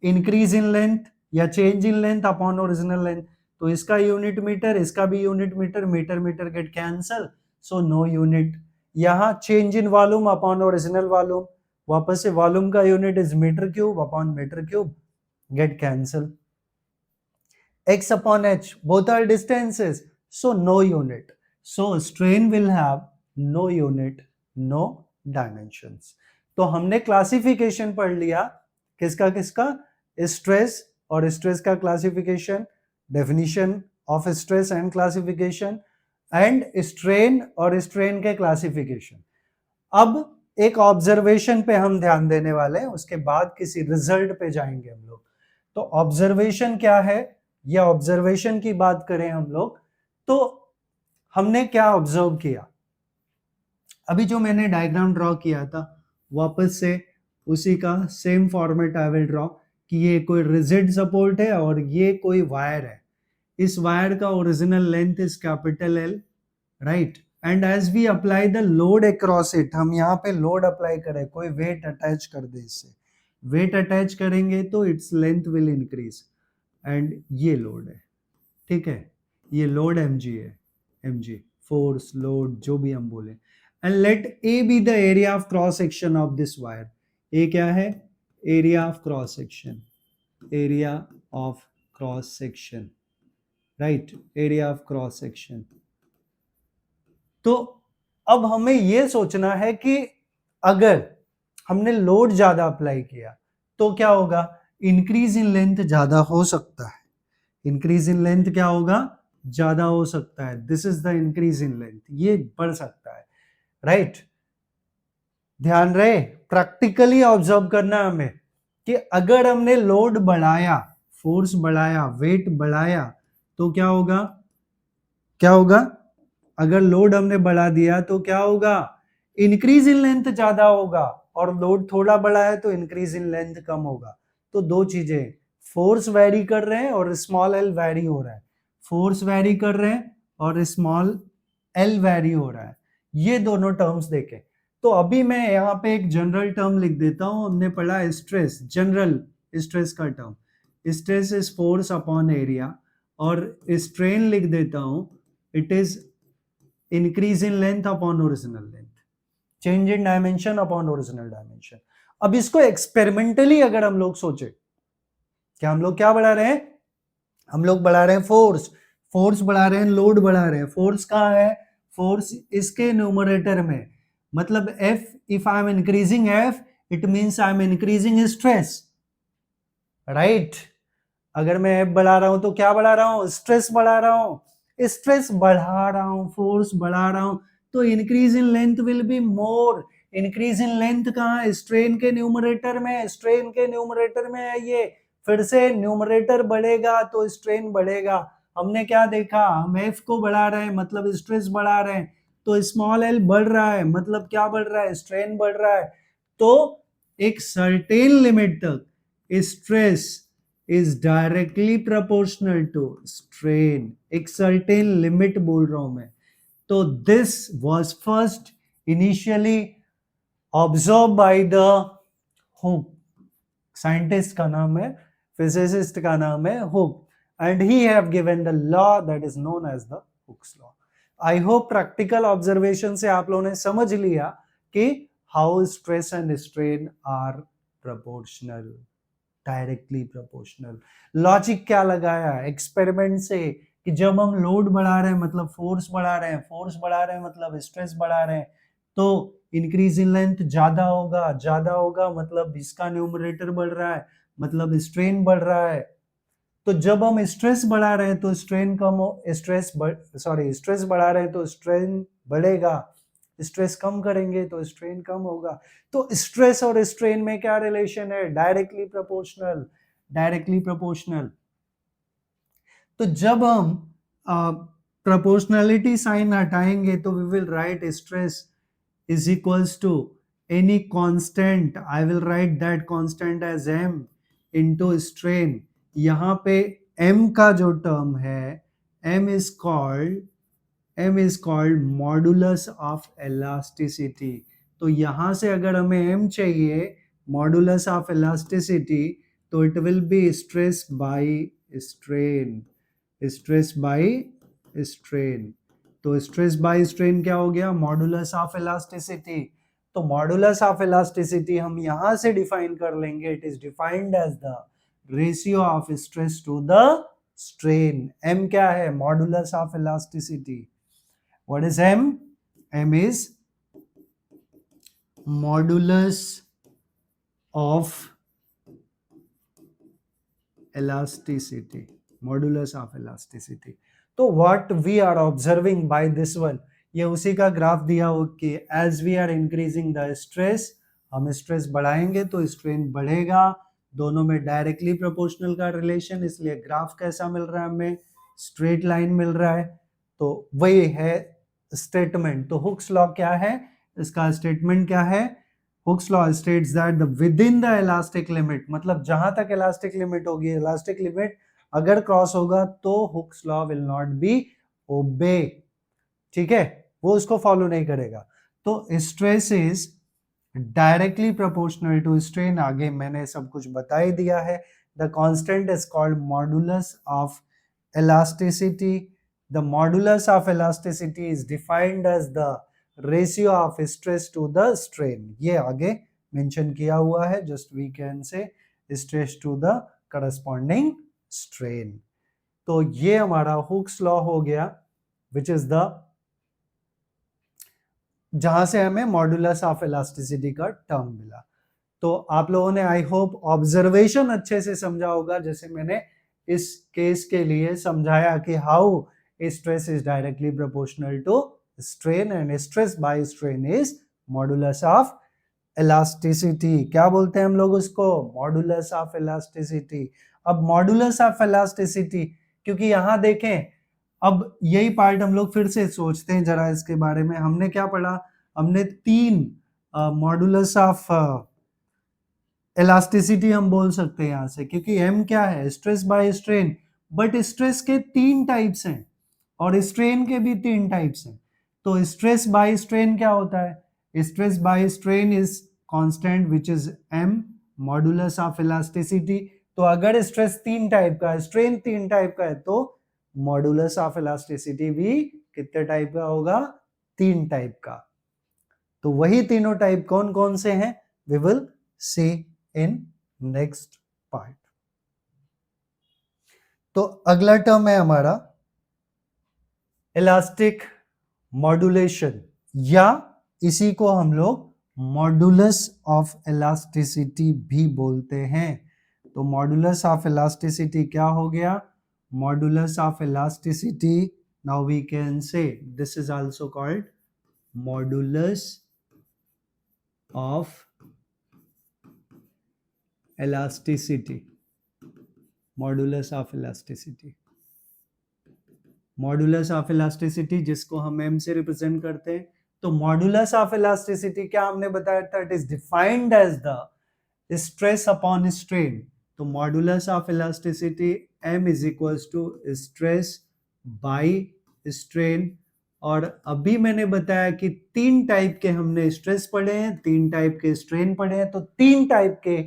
इंक्रीज इन लेंथ या change in length upon original length. तो इसका यूनिट मीटर, इसका भी unit metre, metre metre get cancel, so no unit. यहाँ change in volume upon original volume, वापस से वॉल्यूम का unit is metre cube upon metre cube, get cancel. x upon h, both are distances, so no unit. So strain will have no unit, no dimensions. तो हमने classification पढ़ लिया, किसका किसका, stress और स्ट्रेस का classification, definition of stress and classification, and strain और strain के क्लासिफिकेशन। अब एक ऑब्जर्वेशन पे हम ध्यान देने वाले हैं, उसके बाद किसी रिजल्ट पे जाएंगे हम लोग। तो ऑब्जर्वेशन क्या है, या ऑब्जर्वेशन की बात करें हम लोग, तो हमने क्या ऑब्जर्व किया, अभी जो मैंने डायग्राम ड्रॉ किया था वापस से उसी का same format I will draw, कि ये कोई रिजिड सपोर्ट है और ये कोई वायर है। इस वायर का original length is capital L, right, and as we apply the load across it, हम यहाँ पे लोड अप्लाई करें, कोई वेट अटैच कर दे, इससे वेट अटैच करेंगे तो its length will increase, and ये लोड है, ठीक है, ये लोड mg है, mg फोर्स लोड जो भी हम बोले, and let a be the area of cross section of this wire. a क्या है, area of cross section, area of cross section, right, area of cross section. तो अब हमें यह सोचना है कि अगर हमने लोड ज्यादा अप्लाई किया तो क्या होगा, इंक्रीज इन लेंथ ज्यादा हो सकता है, इंक्रीज इन लेंथ क्या होगा, ज्यादा हो सकता है, this is the increase in length, ये बढ़ सकता है, राइट। ध्यान रहे, प्रैक्टिकली ऑब्जर्व करना हमें कि अगर हमने लोड बढ़ाया, फोर्स बढ़ाया, वेट बढ़ाया, तो क्या होगा, क्या होगा, अगर लोड हमने बढ़ा दिया तो क्या होगा, इंक्रीज इन लेंथ ज्यादा होगा, और लोड थोड़ा बढ़ा है तो इंक्रीज इन लेंथ कम होगा। तो दो चीजें, फोर्स वेरी कर रहे हैं और स्मॉल एल वेरी हो रहा है, फोर्स वेरी कर रहे हैं और स्मॉल एल वेरी हो रहा है, ये दोनों टर्म्स देखें। तो अभी मैं यहाँ पे एक जनरल टर्म लिख देता हूं, हमने पढ़ा स्ट्रेस, जनरल स्ट्रेस का term, stress is force upon area, और स्ट्रेन लिख देता हूं, it is increase in length upon original length, change in dimension upon original dimension. अब इसको एक्सपेरिमेंटली अगर हम लोग सोचे कि हम लोग क्या बढ़ा रहे हैं, हम लोग बढ़ा रहे हैं फोर्स, फोर्स बढ़ा रहे हैं, लोड बढ़ा रहे हैं, फोर्स कहाँ है, फोर्स इसके न्यूमरेटर में, मतलब F, if I am increasing F it means I am increasing stress, right. अगर मैं F बढ़ा रहा हूं तो क्या बढ़ा रहा हूं, स्ट्रेस बढ़ा रहा हूं, स्ट्रेस बढ़ा रहा हूं, फोर्स बढ़ा रहा हूं, तो increase in length will be more, increase in length कहाँ, स्ट्रेन के न्यूमरेटर में, स्ट्रेन के न्यूमरेटर में है ये, फिर से न्यूमरेटर बढ़ेगा तो स्ट्रेन बढ़ेगा। हमने क्या देखा, हम एफ को बढ़ा रहे हैं मतलब स्ट्रेस बढ़ा रहे हैं, तो स्मॉल एल बढ़ रहा है मतलब क्या बढ़ रहा है, स्ट्रेन बढ़ रहा है। तो एक सर्टेन लिमिट तक stress is directly proportional to strain, एक सर्टेन लिमिट बोल रहा हूं मैं। तो this was first initially observe by the Hooke, scientist का नाम है, फिजिसिस्ट का नाम है Hooke, and he have given the law that is known as the Hooke's law. I hope practical observation से आप लोगों ने समझ लिया कि how stress and strain are proportional, directly proportional. Logic क्या लगाया एक्सपेरिमेंट से कि जब हम लोड बढ़ा रहे हैं मतलब फोर्स बढ़ा रहे हैं, फोर्स बढ़ा रहे हैं मतलब स्ट्रेस बढ़ा रहे हैं, तो इंक्रीज इन लेंथ ज्यादा होगा, ज्यादा होगा मतलब इसका न्यूमरेटर बढ़ रहा है मतलब स्ट्रेन बढ़ रहा है। तो जब हम स्ट्रेस बढ़ा रहे हैं तो स्ट्रेन कम हो, स्ट्रेस बढ़ा रहे हैं तो स्ट्रेन बढ़ेगा, स्ट्रेस कम करेंगे तो स्ट्रेन कम होगा। तो स्ट्रेस और स्ट्रेन में क्या रिलेशन है, डायरेक्टली प्रोपोर्शनल, डायरेक्टली प्रोपोर्शनल। तो जब हम प्रोपोर्शनलिटी साइन हटाएंगे तो we will write stress is equals to any constant, I will write that constant as m into strain. यहाँ पे m का जो टर्म है, m is called modulus of elasticity. तो यहाँ से अगर हमें m चाहिए मॉडुलस ऑफ इलास्टिसिटी, तो it will be stress by strain, stress by strain. तो स्ट्रेस बाय स्ट्रेन क्या हो गया, मॉडुलस ऑफ इलास्टिसिटी। तो मॉडुलस ऑफ इलास्टिसिटी हम यहां से डिफाइन कर लेंगे, it is defined as the ratio of stress to the strain. m क्या है, modulus of elasticity. What is m, m is modulus of elasticity, modulus of elasticity. तो what we are observing by this one, ये उसी का graph दिया हो कि as we are increasing the stress, हम स्ट्रेस बढ़ाएंगे तो स्ट्रेन बढ़ेगा, दोनों में डायरेक्टली प्रोपोर्शनल का रिलेशन, इसलिए ग्राफ कैसा मिल रहा है हमें, स्ट्रेट लाइन मिल रहा है। तो वही है स्टेटमेंट। तो हुक्स लॉ क्या है, इसका स्टेटमेंट क्या है, Hooke's law states that the within the elastic limit, मतलब जहां तक इलास्टिक लिमिट होगी, इलास्टिक लिमिट अगर क्रॉस होगा तो Hooke's law will not be obey, ठीक है, वो उसको फॉलो नहीं करेगा। तो stress is directly proportional to strain, आगे मैंने सब कुछ बता ही दिया है। The constant is called modulus of elasticity. The modulus of elasticity is defined as the ratio of stress to the strain. ये आगे मेंशन किया हुआ है, just we can say stress to the corresponding strain. तो ये हमारा Hooke's law हो गया, which is the जहां से हमें मॉडुलस ऑफ इलास्टिसिटी का टर्म मिला। तो आप लोगों ने आई होप ऑब्जर्वेशन अच्छे से समझा होगा, जैसे मैंने इस केस के लिए समझाया कि how stress is directly proportional to strain and stress by strain is modulus of elasticity. क्या बोलते हैं हम लोग उसको, मॉडुलस ऑफ इलास्टिसिटी। अब मॉडुलस ऑफ इलास्टिसिटी, क्योंकि यहां देखें, अब यही पार्ट हम लोग फिर से सोचते हैं जरा इसके बारे में। हमने क्या पढ़ा, हमने 3 मॉडुलस ऑफ इलास्टिसिटी हम बोल सकते हैं यहां से, क्योंकि एम क्या है, stress by strain, but stress के 3 टाइप्स हैं और स्ट्रेन के भी 3 टाइप्स हैं। तो स्ट्रेस बाय स्ट्रेन क्या होता है, stress by strain is constant which is M modulus of elasticity. तो अगर स्ट्रेस 3 टाइप का है, स्ट्रेन 3 टाइप का है, तो मॉडुलस ऑफ इलास्टिसिटी भी कितने टाइप का होगा, 3 टाइप का। तो वही तीनों टाइप कौन कौन से हैं, we will see in next part. तो अगला टर्म है हमारा इलास्टिक मॉड्यूलेशन, या इसी को हम लोग मॉडुलस ऑफ इलास्टिसिटी भी बोलते हैं। तो मॉडुलस ऑफ इलास्टिसिटी क्या हो गया, modulus of elasticity, now we can say this is also called modulus of elasticity, modulus of elasticity, modulus of elasticity जिसको हम m से रिप्रेजेंट करते हैं। तो मॉडुलस ऑफ इलास्टिसिटी क्या हमने बताया था, it is defined as the stress upon strain. तो modulus of elasticity m is equals to stress by strain. और अभी मैंने बताया कि 3 टाइप के हमने स्ट्रेस पढ़े हैं, 3 टाइप के स्ट्रेन पढ़े हैं, तो 3 टाइप के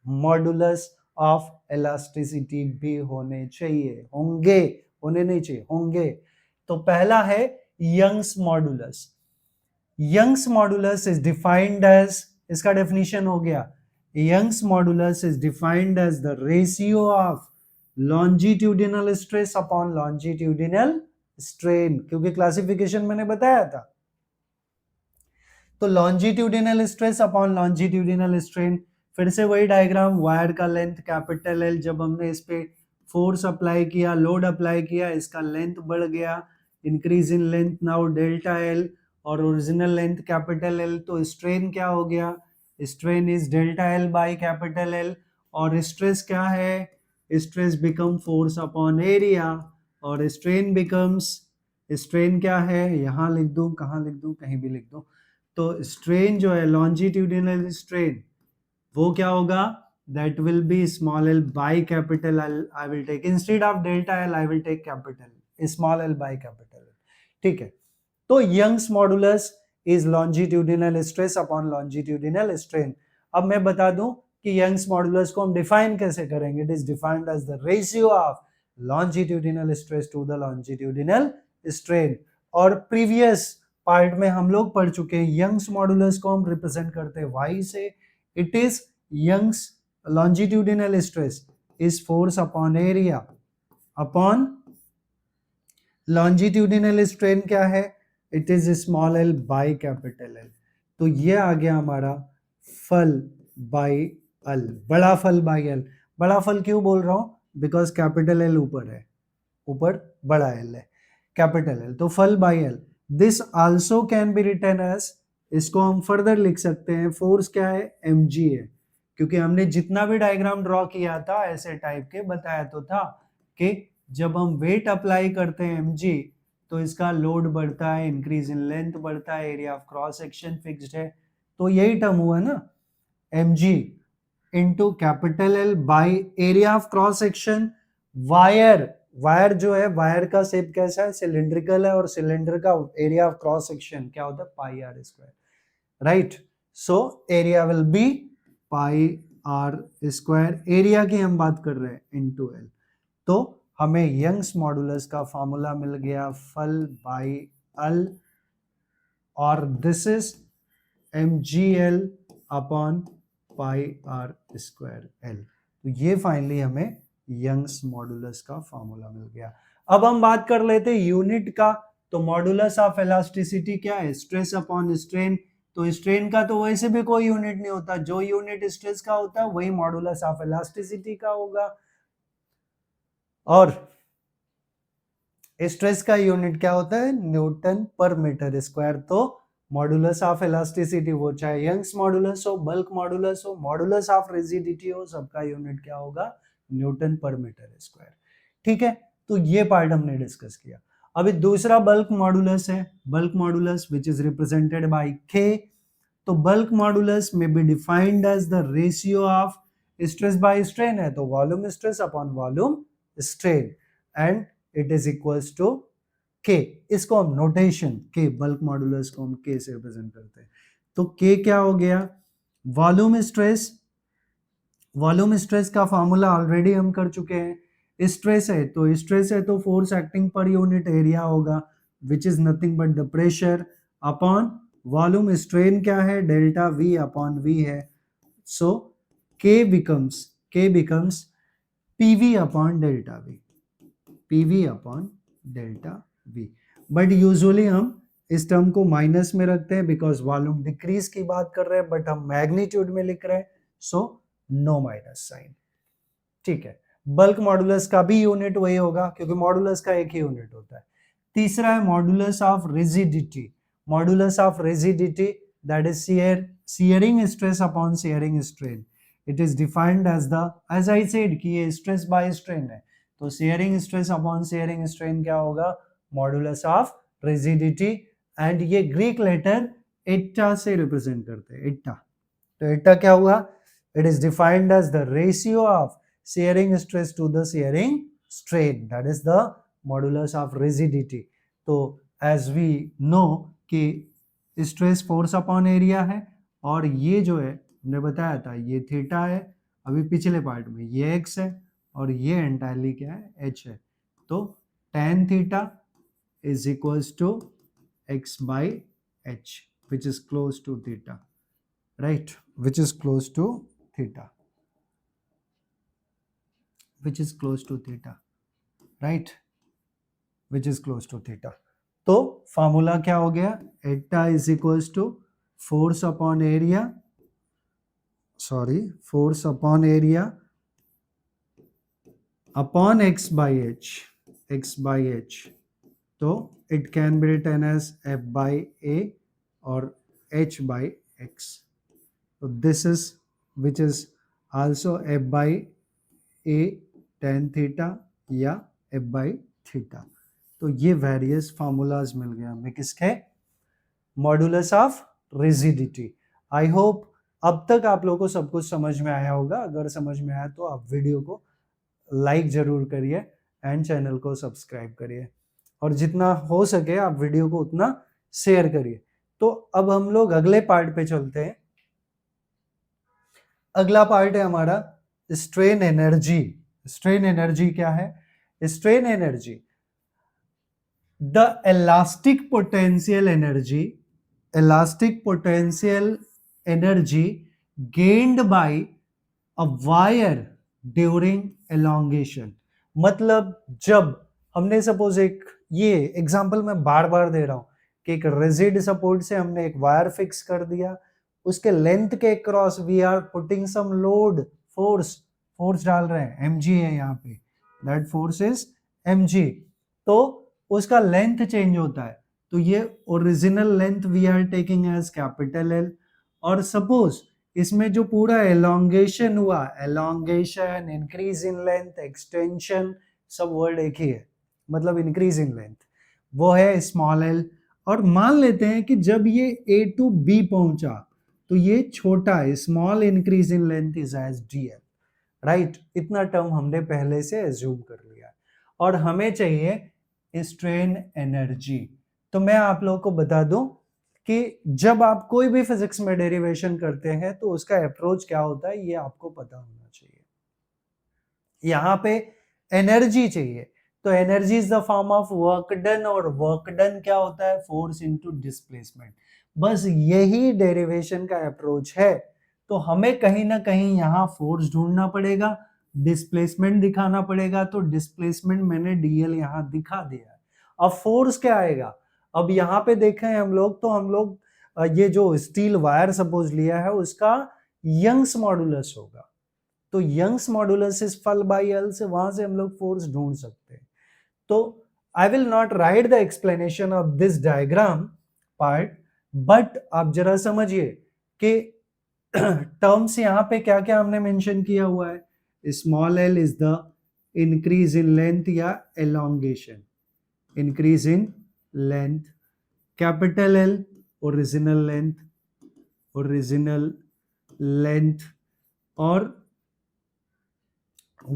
मॉडुलस ऑफ इलास्टिसिटी भी होने चाहिए, होंगे, होने नहीं चाहिए, होंगे। तो पहला है Young's modulus. Young's modulus is defined as, इसका डेफिनेशन हो गया, Young's modulus is defined as the ratio of longitudinal stress upon longitudinal strain, क्योंकि क्लासिफिकेशन मैंने बताया था। तो longitudinal stress upon longitudinal strain, फिर से वही डायग्राम, वायर का लेंथ कैपिटल एल, जब हमने इस पे फोर्स अप्लाई किया, लोड अप्लाई किया, इसका लेंथ बढ़ गया, increase in length now delta L, और ओरिजिनल लेंथ कैपिटल एल। तो स्ट्रेन क्या हो गया, strain is delta L by capital L. और स्ट्रेस क्या है, stress become force upon area, और स्ट्रेन बिकम्स, स्ट्रेन क्या है, यहाँ लिख दूं, कहाँ लिख दूं, कहीं भी लिख दूं। तो स्ट्रेन जो है लॉन्जिट्यूडिनल स्ट्रेन, वो क्या होगा, that will be small l by capital L, I will take instead of delta L I will take capital small l by capital L, ठीक है। तो Young's modulus is longitudinal stress upon longitudinal strain. अब मैं बता दूं कि Young's modulus को हम डिफाइन कैसे करेंगे, it is defined as the ratio of longitudinal stress to the longitudinal strain. और प्रीवियस पार्ट में हम लोग पढ़ चुके हैं, यंग्स मॉडुलस को हम रिप्रेजेंट करते हैं y से, it is Young's longitudinal stress is force upon area upon longitudinal strain क्या है, it is small L by capital L. तो ये आ गया हमारा फल बाई एल, बड़ा फल बाई एल। बड़ा फल क्यों बोल रहा हूं? बिकॉज कैपिटल एल ऊपर है, ऊपर बड़ा एल है, कैपिटल एल, तो फल by L. This also can be written as, इसको हम फर्दर लिख सकते हैं, फोर्स क्या है? mg है, क्योंकि हमने जितना भी डायग्राम ड्रॉ किया था ऐसे टाइप के बताया तो था कि जब हम वेट अप्लाई करते हैं mg तो इसका लोड बढ़ता है, इंक्रीज इन लेंथ बढ़ता है, area of cross section fixed है, तो यही टर्म हुआ ना, mg into capital L by area of cross section. Wire, wire जो है, वायर का शेप कैसा है? सिलिंड्रिकल है, और सिलेंडर का एरिया ऑफ क्रॉस सेक्शन क्या होता है? Pi are square, right. So area will be pi are square, area की हम बात कर रहे हैं, इनटू एल। तो हमें यंग्स मॉडुलस का फॉर्मूला मिल गया, फल बाई एल, और this is mgl upon pi are square L. तो ये फाइनली हमें यंग्स मॉडुलस का फॉर्मूला मिल गया। अब हम बात कर लेते हैं यूनिट का। तो मॉडुलस ऑफ इलास्टिसिटी क्या है? Stress upon strain. तो स्ट्रेन का तो वैसे भी कोई यूनिट नहीं होता, जो यूनिट स्ट्रेस का होता है वही मॉडुलस ऑफ इलास्टिसिटी का होगा, और स्ट्रेस का यूनिट क्या होता है? Newton per metre square. तो मॉडुलस ऑफ इलास्टिसिटी, वो चाहे यंग्स मॉडुलस हो, बल्क मॉडुलस हो, मॉडुलस ऑफ रिजिडिटी हो, सबका यूनिट क्या होगा? Newton per metre square. ठीक है, तो ये पार्ट हमने डिस्कस किया। अभी दूसरा बल्क मॉडुलस है, bulk modulus which is represented by k। तो बल्क मॉडुलस में be defined as the ratio of stress by strain है, तो volume stress upon volume strain, and it is equals to k। इसको हम notation k, bulk modulus को हम k से represent करते हैं। तो k क्या हो गया? वॉल्यूम स्ट्रेस, वॉल्यूम स्ट्रेस का फॉर्मूला ऑलरेडी हम कर चुके हैं। स्ट्रेस है तो स्ट्रेस है तो force acting per unit area होगा, which is nothing but the pressure upon volume. Strain क्या है? डेल्टा v अपॉन v है। So k becomes pv upon delta v, pv upon delta v। But usually हम इस term को minus में रखते हैं बिकॉज वॉल्यूम डिक्रीज की बात कर रहे हैं, बट हम मैग्नीट्यूड में लिख रहे हैं, सो नो माइनस साइन। ठीक है, बल्क मॉडुलस का भी यूनिट वही होगा क्योंकि मॉडुलस का एक ही यूनिट होता है। तीसरा है modulus of rigidity. Modulus of rigidity that is shearing stress upon shearing strain. It is defined as the, as I said कि ये स्ट्रेस बाय स्ट्रेन है, तो shearing stress upon shearing strain क्या होगा? Modulus of rigidity. एंड ये Greek letter eta से represent करते हैं, एटा। तो एटा क्या हुआ? It is defined as the ratio of shearing stress to the shearing strain, that is the modulus of rigidity. तो as we know कि stress force upon area है, और ये जो है हमने बताया था ये थीटा है, अभी पिछले पार्ट में ये x है, और ये एंटायरली क्या है? h है। तो tan theta is equals to x by h, which is close to theta, right? Which is close to theta, which is close to theta, right? Which is close to theta. तो formula क्या हो गया? Eta is equals to force upon area, sorry, force upon area upon x by h, x by h. तो it can be written as F by A और h by x. तो this is which is also F by A tan theta या f by theta. तो ये various formulas मिल गया हमें किसके? Modulus of rigidity. I hope अब तक आप लोगों को सब कुछ समझ में आया होगा। अगर समझ में आया तो आप वीडियो को लाइक जरूर करिए एंड चैनल को सब्सक्राइब करिए, और जितना हो सके आप वीडियो को उतना शेयर करिए। तो अब हम लोग अगले पार्ट पे चलते हैं। अगला पार्ट है हमारा स्ट्रेन एनर्जी। स्ट्रेन एनर्जी क्या है? Strain energy, the elastic potential energy, elastic potential energy gained by a wire during elongation. मतलब जब हमने सपोज एक, ये एग्जांपल मैं बार बार दे रहा हूं, कि एक रिजिड सपोर्ट से हमने एक वायर फिक्स कर दिया, उसके लेंथ के cross we are putting some load, force डाल रहे हैं, mg है यहाँ पे, दैट फोर्स इज mg, तो उसका लेंथ चेंज होता है, तो ये original length we are taking as capital L, और सपोज इसमें जो पूरा एलोंगेशन हुआ, elongation, increase in length, extension, सब वर्ड एक ही है, मतलब इंक्रीज इन लेंथ, वो है स्मॉल l, और मान लेते हैं कि जब ये A टू B पहुंचा तो ये छोटा small increase in length is as dl, right, इतना टर्म हमने पहले से एज्यूम कर लिया, और हमें चाहिए स्ट्रेन एनर्जी। तो मैं आप लोगों को बता दूं कि जब आप कोई भी फिजिक्स में डेरिवेशन करते हैं तो उसका अप्रोच क्या होता है ये आपको पता होना चाहिए। यहाँ पे एनर्जी चाहिए, तो energy is the form of work done, और वर्क डन क्या होता है, फोर्स इनटू डिस्प्लेसमेंट, बस यही डेरिवेशन का अप्रोच है। तो हमें कहीं ना कहीं यहाँ फोर्स ढूंढना पड़ेगा, डिस्प्लेसमेंट दिखाना पड़ेगा, तो डिस्प्लेसमेंट मैंने डीएल यहाँ दिखा दिया है। अब फोर्स क्या आएगा, अब यहाँ पे देखें हम लोग, तो हम लोग ये जो स्टील वायर सपोज लिया है उसका यंग्स मॉडुलस होगा, तो यंग्स मॉडुलस इज फल बाई एल, से वहां से हम लोग फोर्स ढूंढ सकते हैं। तो I will not right the explanation of this diagram part, but आप जरा समझिए कि टर्म्स यहाँ पे क्या क्या हमने मेंशन किया हुआ है, small L is the increase in length या elongation, increase in length, capital L original length, original length, और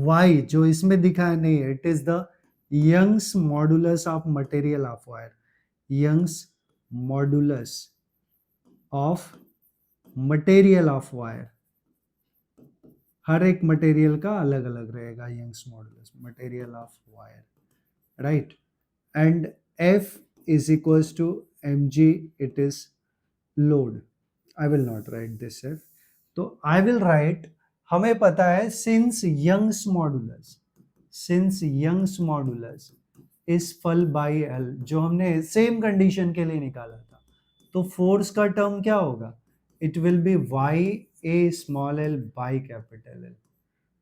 y जो इसमें दिखा नहीं है, it is the Young's modulus of material of wire, Young's modulus of material of wire, हर एक material का अलग अलग रहेगा Young's modulus material of wire, right, and f is equals to mg, it is load. I will not write this f, तो I will write, हमें पता है since Young's modulus is full by L, जो हमने same condition के लिए निकाला था, तो फोर्स का टर्म क्या होगा, it will be y a small l by capital L,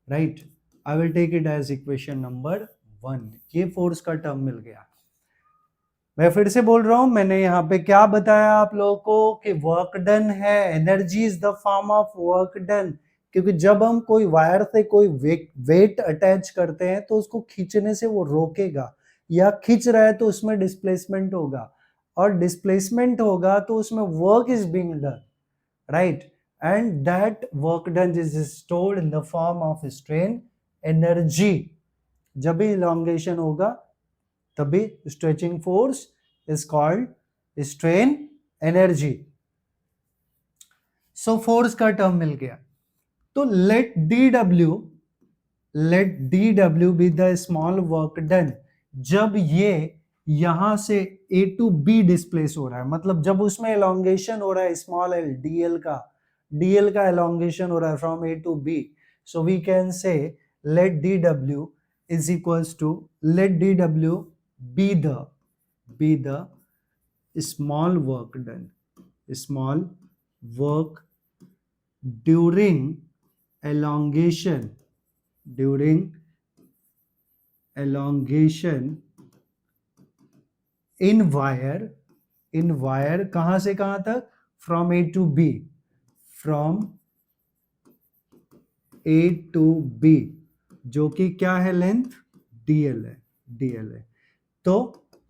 right? I will take it as equation number 1, ये फोर्स का टर्म मिल गया। मैं फिर से बोल रहा हूं, मैंने यहाँ पे क्या बताया आप लोगों को कि वर्क डन है, energy is the form of work done, क्योंकि जब हम कोई वायर से कोई वेट अटैच करते हैं तो उसको खींचने से वो रोकेगा, या खींच रहा है तो उसमें डिस्प्लेसमेंट होगा, और डिस्प्लेसमेंट होगा तो उसमें work is being done, right, and that work done is stored in the form of strain energy. जब भी इलॉन्गेशन होगा तभी stretching force is called strain energy. So force का टर्म मिल गया, तो let dw be the small work done, जब ये यहां से A टू B डिस्प्लेस हो रहा है, मतलब जब उसमें एलोंगेशन हो रहा है स्मॉल l dl का एलोंगेशन हो रहा है from A to B, so we can say let dw is equals to, let dw be the small work done, small work during elongation in wire कहां से कहां तक, from A to B, from A to B, जो कि क्या है length dl है, तो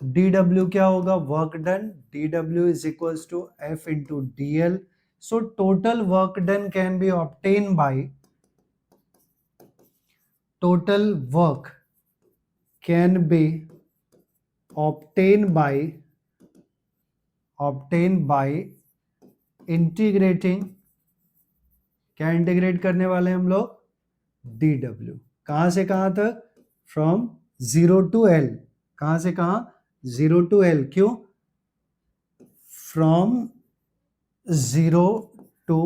dw क्या होगा, work done, dw is equals to f into dl, so total work done can be obtained by, total work can be obtained by integrating, क्या integrate करने वाले हम लोग, dw, कहां से कहां तक, फ्रॉम 0 टू l, कहां से कहां, 0 टू l, क्यों, फ्रॉम 0 टू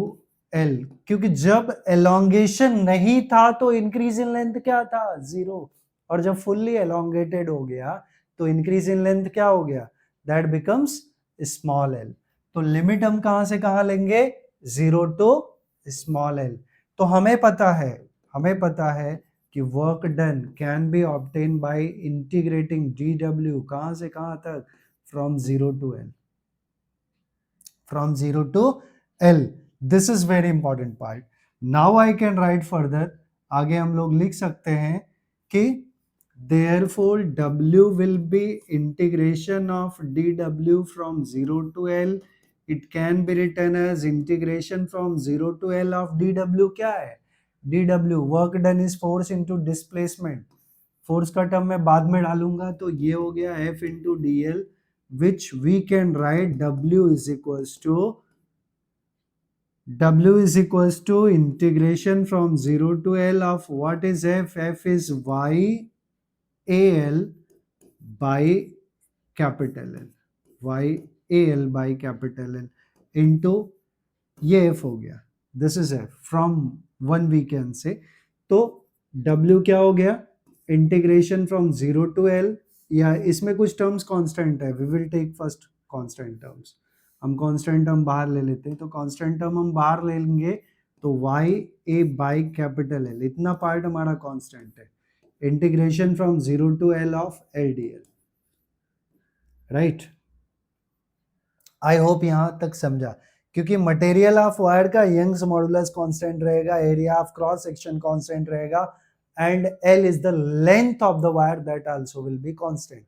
l, क्योंकि जब एलोंगेशन नहीं था तो इंक्रीज इन लेंथ क्या था, 0, और जब फुल्ली एलोंगेटेड हो गया तो इंक्रीज इन लेंथ क्या हो गया, दैट बिकम्स स्मॉल एल। तो लिमिट हम कहां से कहां लेंगे, 0 टू स्मॉल एल। तो हमें पता है कि work done can be obtain by integrating D W कहां से कहां तक, from 0 to L, from 0 to L. This is very important part. Now I can write further. आगे हम लोग लिख सकते हैं कि therefore W will be integration of dW from 0 to L. It can be written as integration from 0 to L of dW. क्या है dW? work done is force into displacement. Force का टर्म मैं बाद में डालूंगा, तो ये हो गया F into dl, which we can write W is equals to integration from 0 to L of what is F? F is Y AL by capital L, Y AL by capital L into ये F हो गया, this is F from 1 we can say. तो W क्या हो गया, integration from 0 to L, या इसमें कुछ टर्म्स कांस्टेंट है, we will take first constant terms, हम कांस्टेंट टर्म बाहर ले लेते हैं, तो कांस्टेंट टर्म हम बाहर ले लेंगे, तो y a by capital L, इतना पार्ट हमारा कांस्टेंट है, integration from 0 to L of L dl, right. I hope यहां तक समझा, क्योंकि मटेरियल ऑफ वायर का यंग्स मॉडुलस कांस्टेंट रहेगा, area of cross section constant रहेगा, and L is the length of the wire that also will be constant.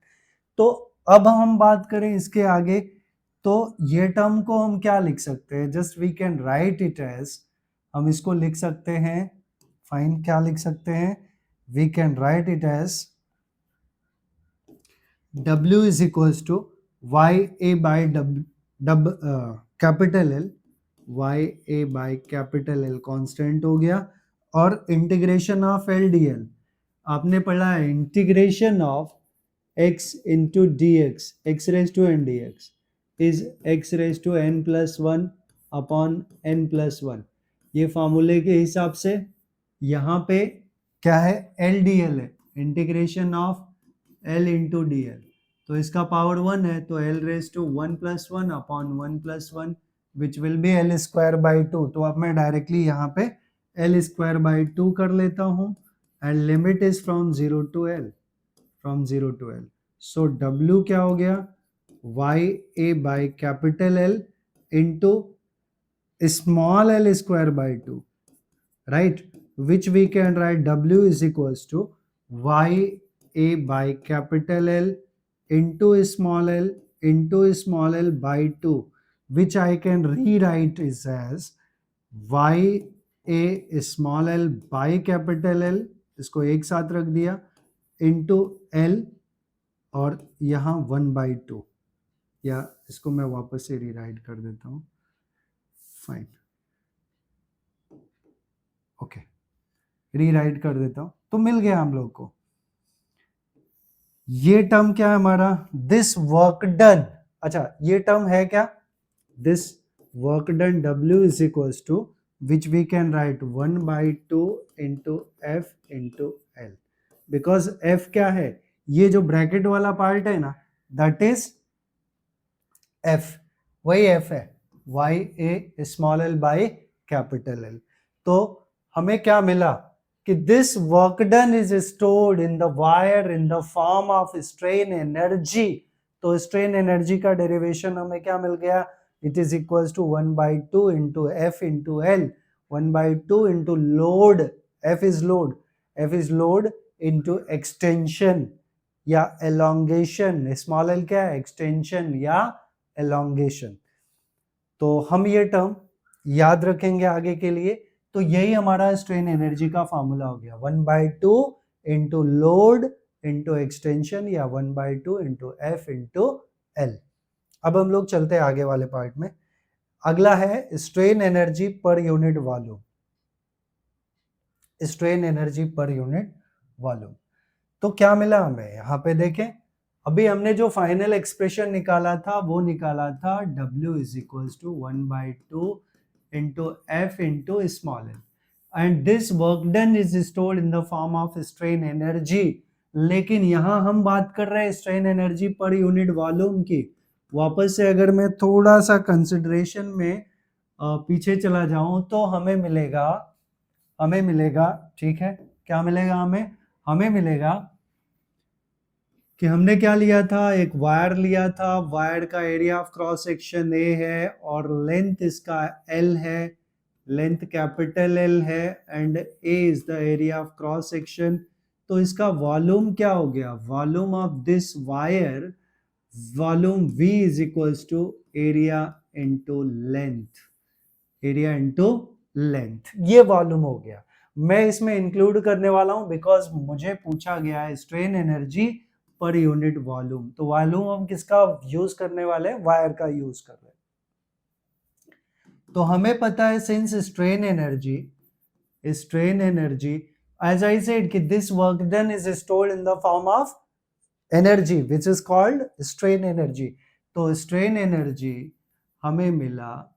तो अब हम बात करें इसके आगे, तो ये टर्म को हम क्या लिख सकते हैं, just we can write it as, हम इसको लिख सकते हैं, फाइन, क्या लिख सकते हैं, we can write it as W is equals to YA by capital L, YA by capital L constant हो गया, और integration of L D L, आपने पढ़ा है integration of x into D X, X raise to N D X is X raise to N plus one upon N plus one. ये फार्मूले के हिसाब से यहाँ पे क्या है, एल डी एल है, integration of L into D L, तो इसका पावर 1 है, तो L raise to 1 plus one upon 1 plus one which will be L square by 2। तो अब मैं डायरेक्टली यहाँ पे L स्क्वायर बाई 2 कर लेता हूं, and limit is from 0 to L, from 0 to L। So W क्या हो गया, YA by capital L into small l square by 2, right, which we can write W is equals to YA by capital L into small l by 2, which I can rewrite is as Y A small L by capital L, इसको एक साथ रख दिया, into L, और यहाँ 1/2, या इसको मैं वापस से रीराइट कर देता हूँ, फाइन, ओके, रीराइट कर देता हूँ, तो मिल गया हम लोग को। ये टर्म क्या है हमारा, दिस वर्क डन, अच्छा ये टर्म है क्या, this work done W is equals to, which we can write 1/2 into F into L, because F क्या है, ये जो ब्रैकेट वाला पार्ट है ना, that is F, वही F है, YA small l by capital L। तो हमें क्या मिला कि this work done is stored in the wire in the form of strain energy। तो strain energy का डेरिवेशन हमें क्या मिल गया, it is equals to 1/2 into F into L, 1/2 into load, F is load into extension या elongation, small l क्या है, extension या elongation। तो हम ये टर्म याद रखेंगे आगे के लिए, तो यही हमारा स्ट्रेन एनर्जी का फॉर्मूला हो गया, 1/2 into load into extension या 1/2 into F into L। अब हम लोग चलते हैं आगे वाले पार्ट में, अगला है strain energy per unit volume, strain energy per unit volume. तो क्या मिला हमें, यहाँ पे देखें, अभी हमने जो फाइनल एक्सप्रेशन निकाला था वो निकाला था W is equals to 1/2 into F into small l, and this work done is stored in the form of strain energy। लेकिन यहाँ हम बात कर रहे हैं strain energy per unit volume की, वापस से अगर मैं थोड़ा सा कंसिडरेशन में पीछे चला जाऊं तो हमें मिलेगा, ठीक है, क्या मिलेगा हमें मिलेगा कि हमने क्या लिया था, एक वायर लिया था, वायर का area of cross section A है और लेंथ इसका एल है, लेंथ कैपिटल एल है and A is the area of cross section. तो इसका वॉल्यूम क्या हो गया, volume of this wire, volume V is equals to area into length, area into length, ये वॉल्यूम हो गया। मैं इसमें इंक्लूड करने वाला हूं बिकॉज मुझे पूछा गया है strain energy per unit volume, तो वॉल्यूम हम किसका यूज करने वाले हैं, वायर का यूज कर रहे हैं। तो हमें पता है since strain energy as I said कि this work done is stored in the form of energy which is called strain energy. तो स्ट्रेन एनर्जी हमें मिला,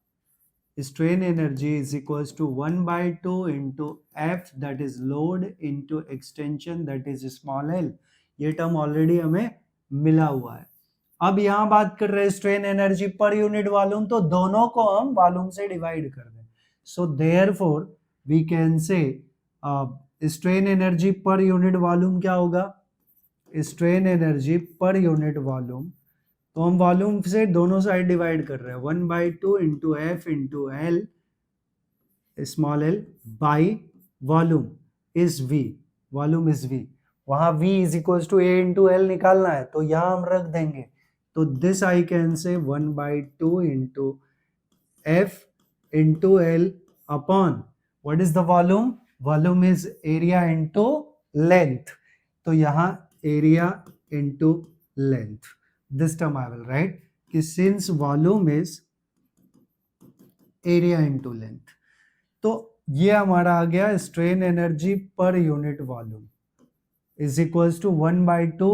strain energy is equals to 1/2 into F that is load into extension that is small l। ये term already हमें मिला हुआ है। अब यहाँ बात कर रहे हैं strain energy per unit volume, तो दोनों को हम वॉल्यूम से डिवाइड कर दें। So therefore we can say strain energy per unit volume क्या होगा, strain energy per unit volume, तो हम वॉल्यूम से दोनों साइड डिवाइड कर रहे हैं, 1/2 into F into L small L by volume is V, volume is V, वहां v is equal to A into L निकालना है तो यहां हम रख देंगे। तो this I can say 1/2 into F into L upon what is the volume, volume is area into length, तो यहां area into length. This term I will write कि since volume is area into length, तो ये हमारा आ गया strain energy per unit volume is equals to 1/2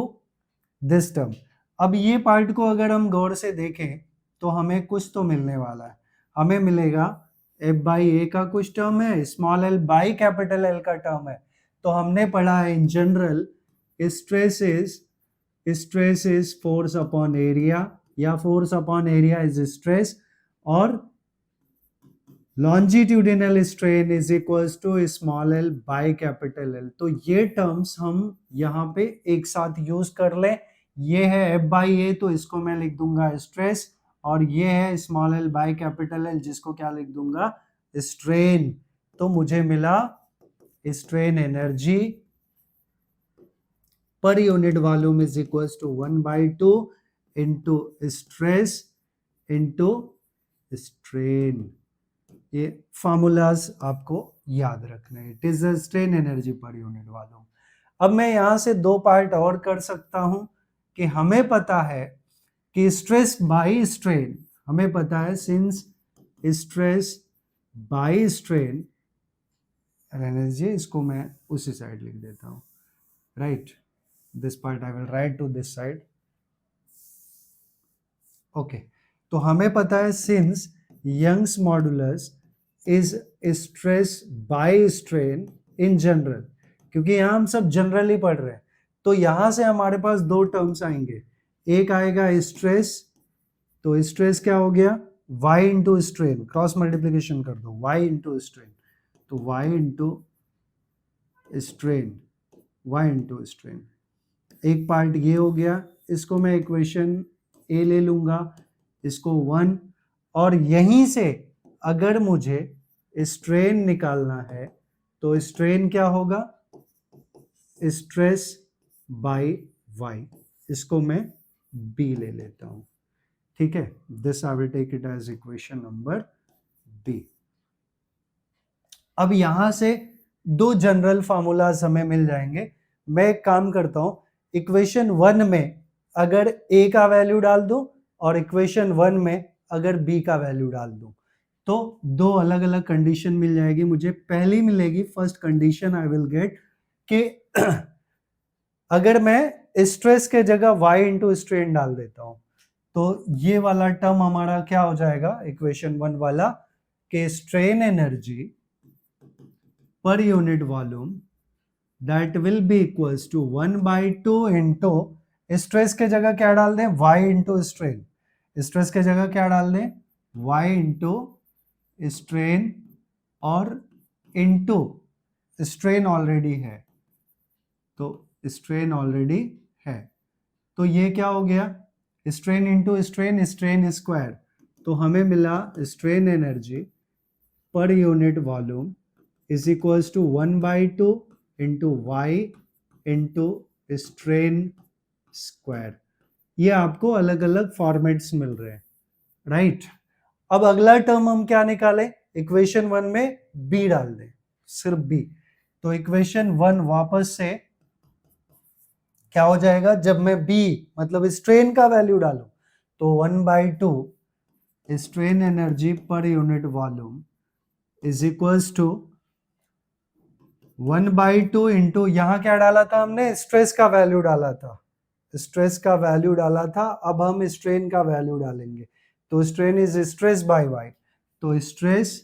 this term. अब ये पार्ट को अगर हम गौर से देखें तो हमें कुछ तो मिलने वाला है, हमें मिलेगा F/A का कुछ टर्म है, small l by capital L का टर्म है। तो हमने पढ़ा है in general stress is force upon area या force upon area is stress और longitudinal strain is equals to small l by capital L। तो ये टर्म्स हम यहाँ पे एक साथ यूज कर लें, ये है F/A तो इसको मैं लिख दूंगा स्ट्रेस, और ये है small l by capital L जिसको क्या लिख दूंगा, स्ट्रेन। तो मुझे मिला strain energy per unit volume is equals to 1/2 into stress into strain. ये फॉर्मूलाज आपको याद रखने हैं, it is the strain energy per unit volume. अब मैं यहां से दो पार्ट और कर सकता हूं कि हमें पता है कि स्ट्रेस बाई स्ट्रेन, हमें पता है since stress by strain energy, इसको मैं उसी साइड लिख देता हूं, right, this part I will write to this side, okay। तो हमें पता है since Young's modulus is stress by strain in general, क्योंकि यहाँ हम सब जनरली पढ़ रहे हैं, तो यहां से हमारे पास दो टर्म्स आएंगे, एक आएगा स्ट्रेस, तो स्ट्रेस क्या हो गया y into strain, cross multiplication कर दो y इंटू स्ट्रेन, तो y into strain, y into strain, एक पार्ट ये हो गया, इसको मैं इक्वेशन ए ले लूंगा, इसको 1, और यहीं से अगर मुझे स्ट्रेन निकालना है तो स्ट्रेन क्या होगा, स्ट्रेस बाय वाई, इसको मैं बी ले लेता हूं, ठीक है, this I will take it as equation number B. अब यहां से दो जनरल फार्मूलाज हमें मिल जाएंगे। मैं एक काम करता हूं, इक्वेशन 1 में अगर a का वैल्यू डाल दूं और इक्वेशन 1 में अगर b का वैल्यू डाल दूं, तो दो अलग अलग कंडीशन मिल जाएगी मुझे। पहली मिलेगी, first condition I will get कि अगर मैं स्ट्रेस के जगह y इंटू स्ट्रेन डाल देता हूं तो ये वाला टर्म हमारा क्या हो जाएगा, इक्वेशन 1 वाला, कि strain energy per unit volume that will be equals to 1/2 into stress के जगह क्या डाल दें, y into strain, स्ट्रेस की जगह क्या डाल दें, y इंटू स्ट्रेन, और इंटू स्ट्रेन ऑलरेडी है, तो स्ट्रेन ऑलरेडी है, तो ये क्या हो गया, strain into strain, strain square, तो हमें मिला strain energy per unit volume is equals to 1/2 into Y into strain square. ये आपको अलग अलग फॉर्मेट्स मिल रहे हैं, राइट। अब अगला टर्म हम क्या निकालें, इक्वेशन 1 में बी डाल दें, सिर्फ बी, तो इक्वेशन 1 वापस से क्या हो जाएगा, जब मैं बी मतलब स्ट्रेन का वैल्यू डालूं तो 1/2 strain energy per unit volume is equals to 1/2 into, यहां क्या डाला था हमने, स्ट्रेस का वैल्यू डाला था, स्ट्रेस का वैल्यू डाला था, अब हम स्ट्रेन का वैल्यू डालेंगे, तो strain is stress by Y, तो stress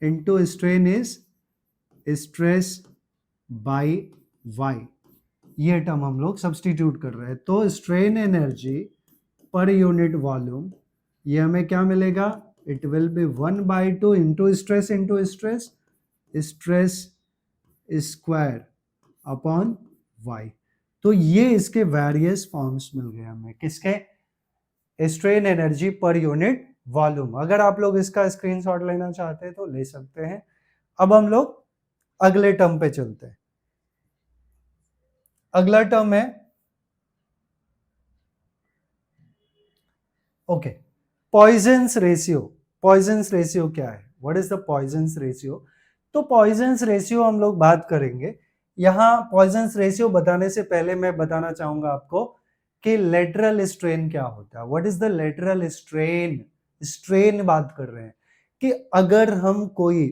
into strain is stress by Y, ये टर्म हम लोग सब्सटीट्यूट कर रहे हैं, तो strain energy per unit volume, ये हमें क्या मिलेगा, it will be 1/2 into stress stress square upon Y. तो ये इसके वेरियस फॉर्म्स मिल गए हमें, किसके, strain energy per unit volume. अगर आप लोग इसका स्क्रीनशॉट लेना चाहते हैं तो ले सकते हैं। अब हम लोग अगले टर्म पे चलते हैं। अगला टर्म है okay, Poisson's ratio. Poisson's ratio क्या है, what is the Poisson's ratio? तो पॉइजन्स रेशियो हम लोग बात करेंगे। यहाँ पॉइजन्स रेशियो बताने से पहले मैं बताना चाहूंगा आपको कि लेटरल स्ट्रेन क्या होता है। What is the lateral strain? Strain बात कर रहे हैं कि अगर हम कोई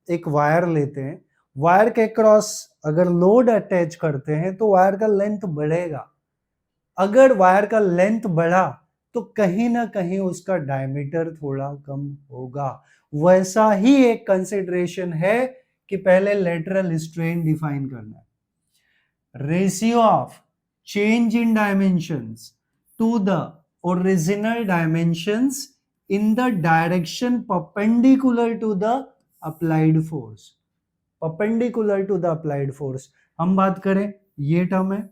एक वायर लेते हैं, वायर के क्रॉस अगर लोड अटैच करते हैं तो वायर का लेंथ बढ़ेगा। अगर वायर का लेंथ बढ़ा तो कहीं ना कहीं उसका डायमीटर थोड़ा कम होगा। वैसा ही एक कंसिडरेशन है कि पहले लेटरल स्ट्रेन डिफाइन करना है। Ratio of change in dimensions to the original dimensions in the direction perpendicular to the applied force. Perpendicular to the applied force हम बात करें, ये टर्म है,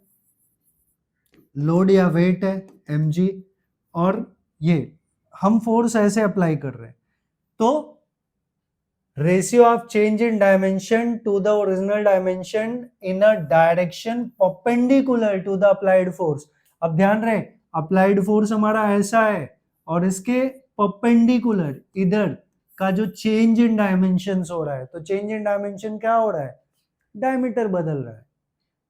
लोड या वेट है mg, और ये हम फोर्स ऐसे अप्लाई कर रहे हैं, तो ratio of change in dimension to the original dimension in a direction perpendicular to the applied force. अब ध्यान रहे, अप्लाइड फोर्स हमारा ऐसा है और इसके परपेंडिकुलर इधर का जो चेंज इन डायमेंशन हो रहा है, तो चेंज इन डायमेंशन क्या हो रहा है, डायमीटर बदल रहा है,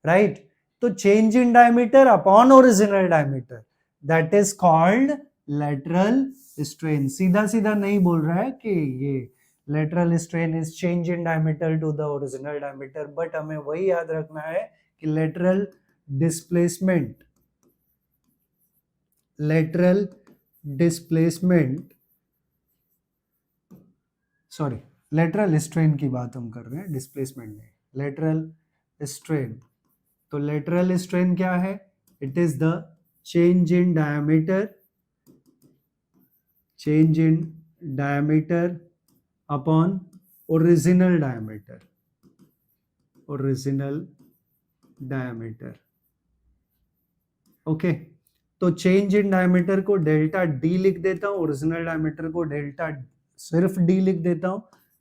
राइट। तो change in diameter upon original diameter, that is called lateral strain. सीधा सीधा नहीं बोल रहा है कि ये lateral strain is change in diameter to the original diameter, but हमें वही याद रखना है कि lateral displacement, lateral displacement, sorry lateral strain की बात हम कर रहे हैं, डिस्प्लेसमेंट नहीं, लेटरल स्ट्रेन। तो लेटरल स्ट्रेन क्या है, it is the change in diameter, change in diameter upon original diameter, original diameter, okay. तो चेंज इन डायमीटर को डेल्टा डी लिख देता हूं, ओरिजिनल डायमीटर को डेल्टा सिर्फ डी लिख देता हूं,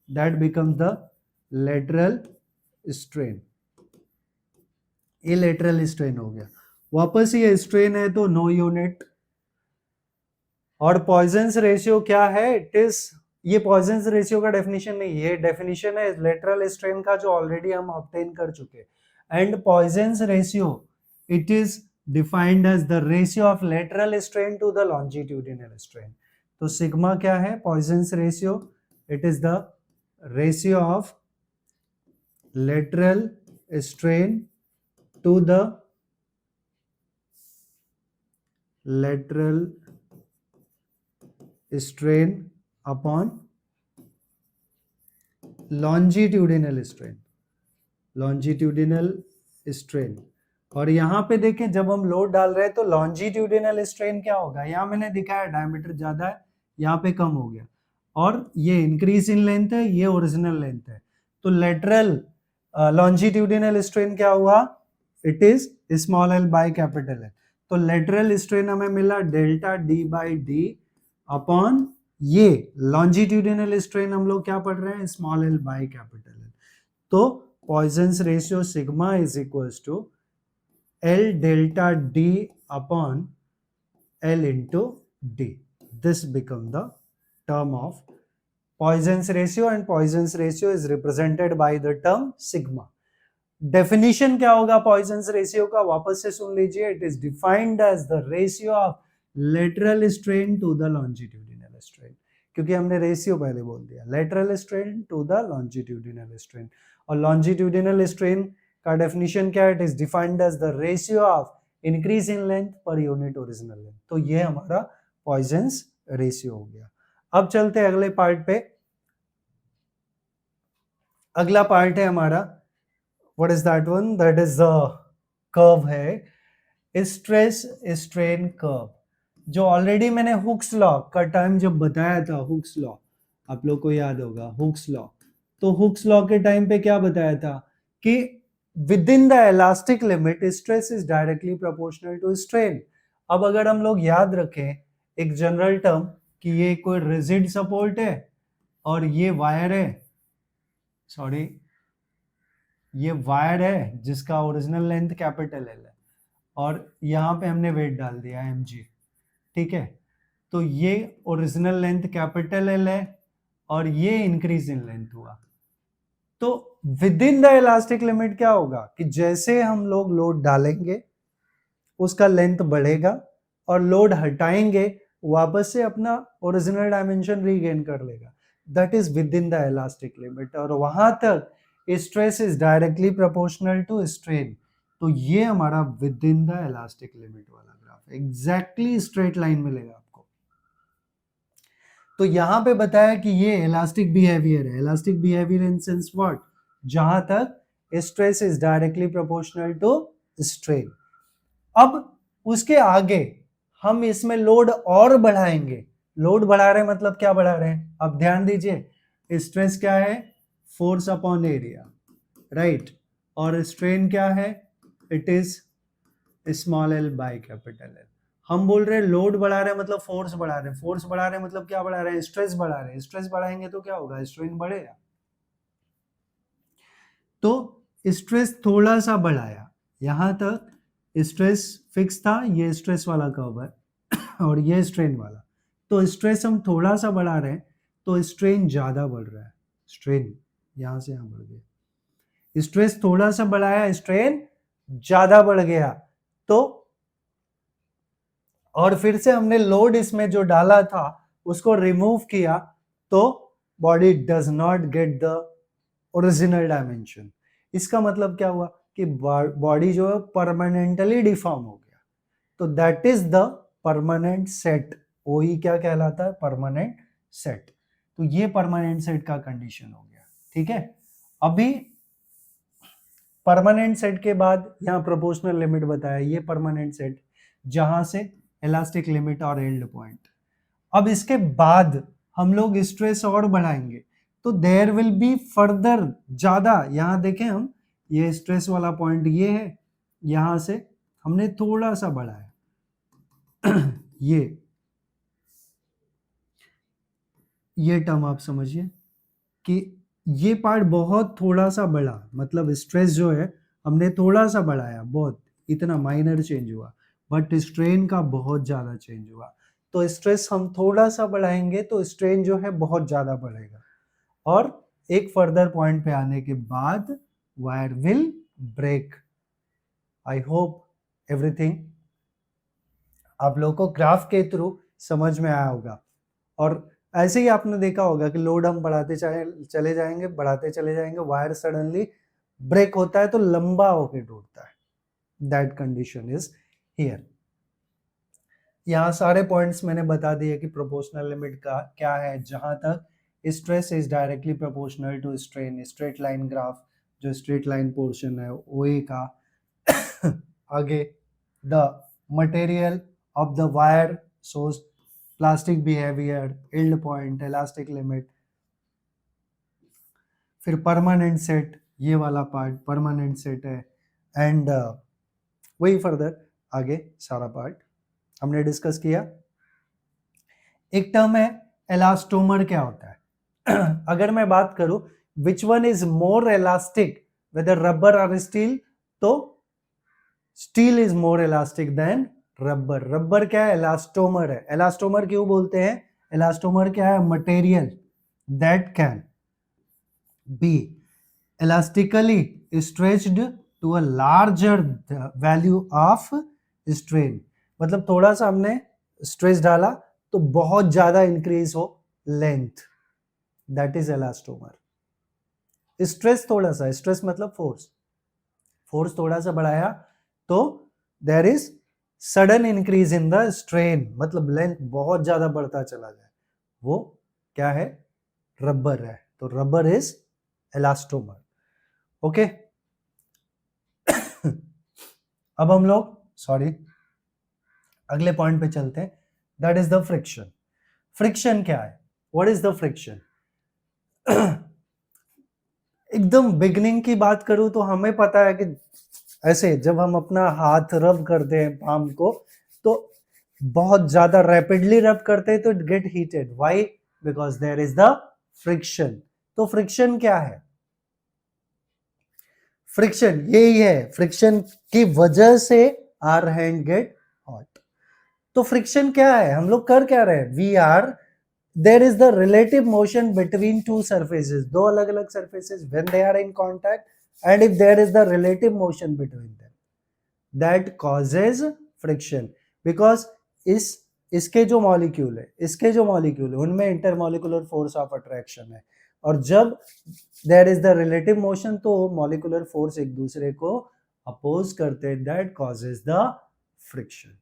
that becomes the lateral strain. ये लेटरल स्ट्रेन हो गया। वापस ये स्ट्रेन है तो नो यूनिट। और पॉइजन्स रेशियो क्या है, इट इज, ये पॉइजन्स रेशियो का डेफिनेशन नहीं, ये डेफिनेशन है लेटरल स्ट्रेन का जो ऑलरेडी हम ऑब्टेन कर चुके। And Poisson's ratio it is defined as the ratio of lateral strain to the longitudinal strain. तो सिग्मा क्या है, Poisson's ratio, it is the ratio of lateral strain to the lateral strain upon longitudinal strain, longitudinal strain। और यहाँ पे देखें जब हम load डाल रहे हैं तो लॉन्जिट्यूडिनल स्ट्रेन क्या होगा, यहाँ मैंने दिखाया डायमीटर ज्यादा है, यहाँ पे कम हो गया, और ये इंक्रीज इन लेंथ है, ये ओरिजिनल लेंथ है, तो लेटरल लॉन्जिट्यूडिनल स्ट्रेन क्या हुआ, it is small L by capital L. तो लेटरल स्ट्रेन हमें मिला delta D by D upon ये लॉन्जिट्यूडिनल स्ट्रेन हम लोग क्या पढ़ रहे हैं, small L by capital L. तो Poisson's ratio sigma is equals to L delta D upon L into D. This become the term of Poisson's ratio, and Poisson's ratio is represented by the term sigma. Definition क्या होगा Poisson's ratio का, वापस से सुन लीजिए, it is defined as the ratio of lateral strain to the longitudinal strain, क्योंकि हमने ratio पहले बोल दिया, lateral strain to the longitudinal strain, और longitudinal strain का डेफिनेशन क्या है, it is defined as the ratio of increase in length per unit original length. तो ये हमारा पॉइजन्स रेशियो हो गया। अब चलते हैं अगले पार्ट पे। अगला पार्ट है हमारा, what is that one, that is the curve है, स्ट्रेस स्ट्रेन कर्व, जो ऑलरेडी मैंने हुक्स लॉ का टाइम जब बताया था, हुक्स लॉ आप लोग को याद होगा, हुक्स लॉ। तो हुक्स लॉ के टाइम पे क्या बताया था कि within the elastic limit stress is directly proportional to strain। अब अगर हम लोग याद रखें एक जनरल टर्म कि ये कोई रिजिड सपोर्ट है और ये वायर है, सॉरी ये वायर है जिसका ओरिजिनल लेंथ कैपिटल एल है, और यहाँ पे हमने वेट डाल दिया mg, ठीक है, तो ये ओरिजिनल लेंथ कैपिटल एल है और ये इंक्रीज इन लेंथ हुआ। तो with in the elastic limit क्या होगा कि जैसे हम लोग लोड डालेंगे उसका लेंथ बढ़ेगा और लोड हटाएंगे वापस से अपना ओरिजिनल डायमेंशन रीगेन कर लेगा, that is within the elastic limit. और वहां तक stress is directly proportional to strain. तो ये हमारा within the elastic limit वाला ग्राफ एग्जैक्टली स्ट्रेट लाइन मिलेगा आपको। तो यहां पे बताया कि ये इलास्टिक बिहेवियर है, elastic behaviour in sense what, जहां तक stress is directly proportional to strain. अब उसके आगे हम इसमें लोड और बढ़ाएंगे, लोड बढ़ा रहे हैं मतलब क्या बढ़ा रहे हैं, अब ध्यान दीजिए, स्ट्रेस क्या है, फोर्स अपॉन एरिया, राइट, और स्ट्रेन क्या है, it is small L by capital L. हम बोल रहे हैं लोड बढ़ा रहे हैं मतलब फोर्स बढ़ा रहे हैं, फोर्स बढ़ा रहे हैं मतलब क्या बढ़ा रहे हैं, स्ट्रेस बढ़ा रहे हैं, स्ट्रेस बढ़ाएंगे तो क्या होगा, स्ट्रेन बढ़ेगा। तो स्ट्रेस थोड़ा सा बढ़ाया, यहां तक स्ट्रेस फिक्स था, ये स्ट्रेस वाला कर्व है और ये स्ट्रेन वाला, तो स्ट्रेस हम थोड़ा सा बढ़ा रहे हैं तो स्ट्रेन ज्यादा बढ़ रहा है, स्ट्रेन यहां से यहां बढ़ गया, स्ट्रेस थोड़ा सा बढ़ाया स्ट्रेन ज्यादा बढ़ गया। तो और फिर से हमने लोड इसमें जो डाला था उसको रिमूव किया, तो body does not get the original dimension. इसका मतलब क्या हुआ कि बॉडी जो है परमानेंटली डिफॉर्म हो गया। तो that is the permanent set, वही क्या कहलाता है, परमानेंट सेट। तो ये परमानेंट सेट का कंडीशन हो गया, ठीक है। अभी परमानेंट सेट के बाद यहाँ प्रोपोर्शनल लिमिट बताया, ये परमानेंट सेट जहां से इलास्टिक लिमिट और एल्ड पॉइंट। अब इसके बाद हम लोग स्ट्रेस और बढ़ाएंगे तो देयर विल बी फर्दर ज्यादा, यहां देखें हम ये स्ट्रेस वाला पॉइंट ये है, यहां से हमने थोड़ा सा बढ़ाया ये टर्म आप समझिए कि ये पार्ट बहुत थोड़ा सा बढ़ा, मतलब स्ट्रेस जो है हमने थोड़ा सा बढ़ाया, बहुत इतना माइनर चेंज हुआ, बट स्ट्रेन का बहुत ज्यादा चेंज हुआ। तो स्ट्रेस हम थोड़ा सा बढ़ाएंगे तो स्ट्रेन जो है बहुत ज्यादा बढ़ेगा, और एक फर्दर पॉइंट पे आने के बाद wire will break. I hope everything आप लोगों को ग्राफ के थ्रू समझ में आया होगा। और ऐसे ही आपने देखा होगा कि लोड हम बढ़ाते चले जाएंगे, बढ़ाते चले जाएंगे, वायर सडनली ब्रेक होता है तो लंबा होके टूटता है, दैट कंडीशन इज हियर। यहाँ सारे पॉइंट्स मैंने बता दिए कि प्रोपोर्शनल लिमिट का क्या है, जहां तक stress is directly proportional to strain, straight line graph जो स्ट्रेट लाइन पोर्शन है ओए का आगे the material of the wire shows plastic behavior, yield point, elastic limit. फिर परमानेंट सेट, ये वाला पार्ट परमानेंट सेट है, एंड वही further आगे सारा पार्ट हमने डिस्कस किया। एक टर्म है एलास्टोमर, क्या होता है? अगर मैं बात करूं which one is more elastic whether rubber और स्टील, तो steel is more elastic than rubber. Rubber क्या है? एलास्टोमर है। एलास्टोमर क्यों बोलते हैं? एलास्टोमर क्या है? Material that can be elastically stretched to a larger value of strain। मतलब थोड़ा सा हमने स्ट्रेस डाला तो बहुत ज्यादा इंक्रीज हो लेंथ, दैट इज एलास्टोमर। स्ट्रेस थोड़ा सा, स्ट्रेस मतलब फोर्स, फोर्स थोड़ा सा बढ़ाया तो there is sudden increase in the strain, मतलब लेंथ बहुत ज्यादा बढ़ता चला जाए, वो क्या है? रबर है। तो रबर इज एलास्टोमर। ओके अब हम लोग अगले पॉइंट पे चलते हैं, that is the friction. Friction क्या है? What is the friction? एकदम बिगनिंग की बात करूं तो हमें पता है कि ऐसे जब हम अपना हाथ रब करते हैं पाम को, तो बहुत ज्यादा रैपिडली रब करते हैं तो it get heated. Why? Because there is the friction. तो फ्रिक्शन क्या है? फ्रिक्शन यही है, फ्रिक्शन की वजह से आवर हैंड गेट हॉट। तो फ्रिक्शन क्या है? हम लोग कर क्या रहे हैं? We are, there is the relative motion between two surfaces, दो अलग अलग surfaces when they are in contact, and if there is the relative motion between them that causes friction. Because इसके जो मॉलिक्यूल है, उनमें इंटरमॉलिक्यूलर फोर्स ऑफ अट्रैक्शन है, और जब there is the relative motion तो मॉलिक्यूलर फोर्स एक दूसरे को अपोज करते हैं, that causes the friction.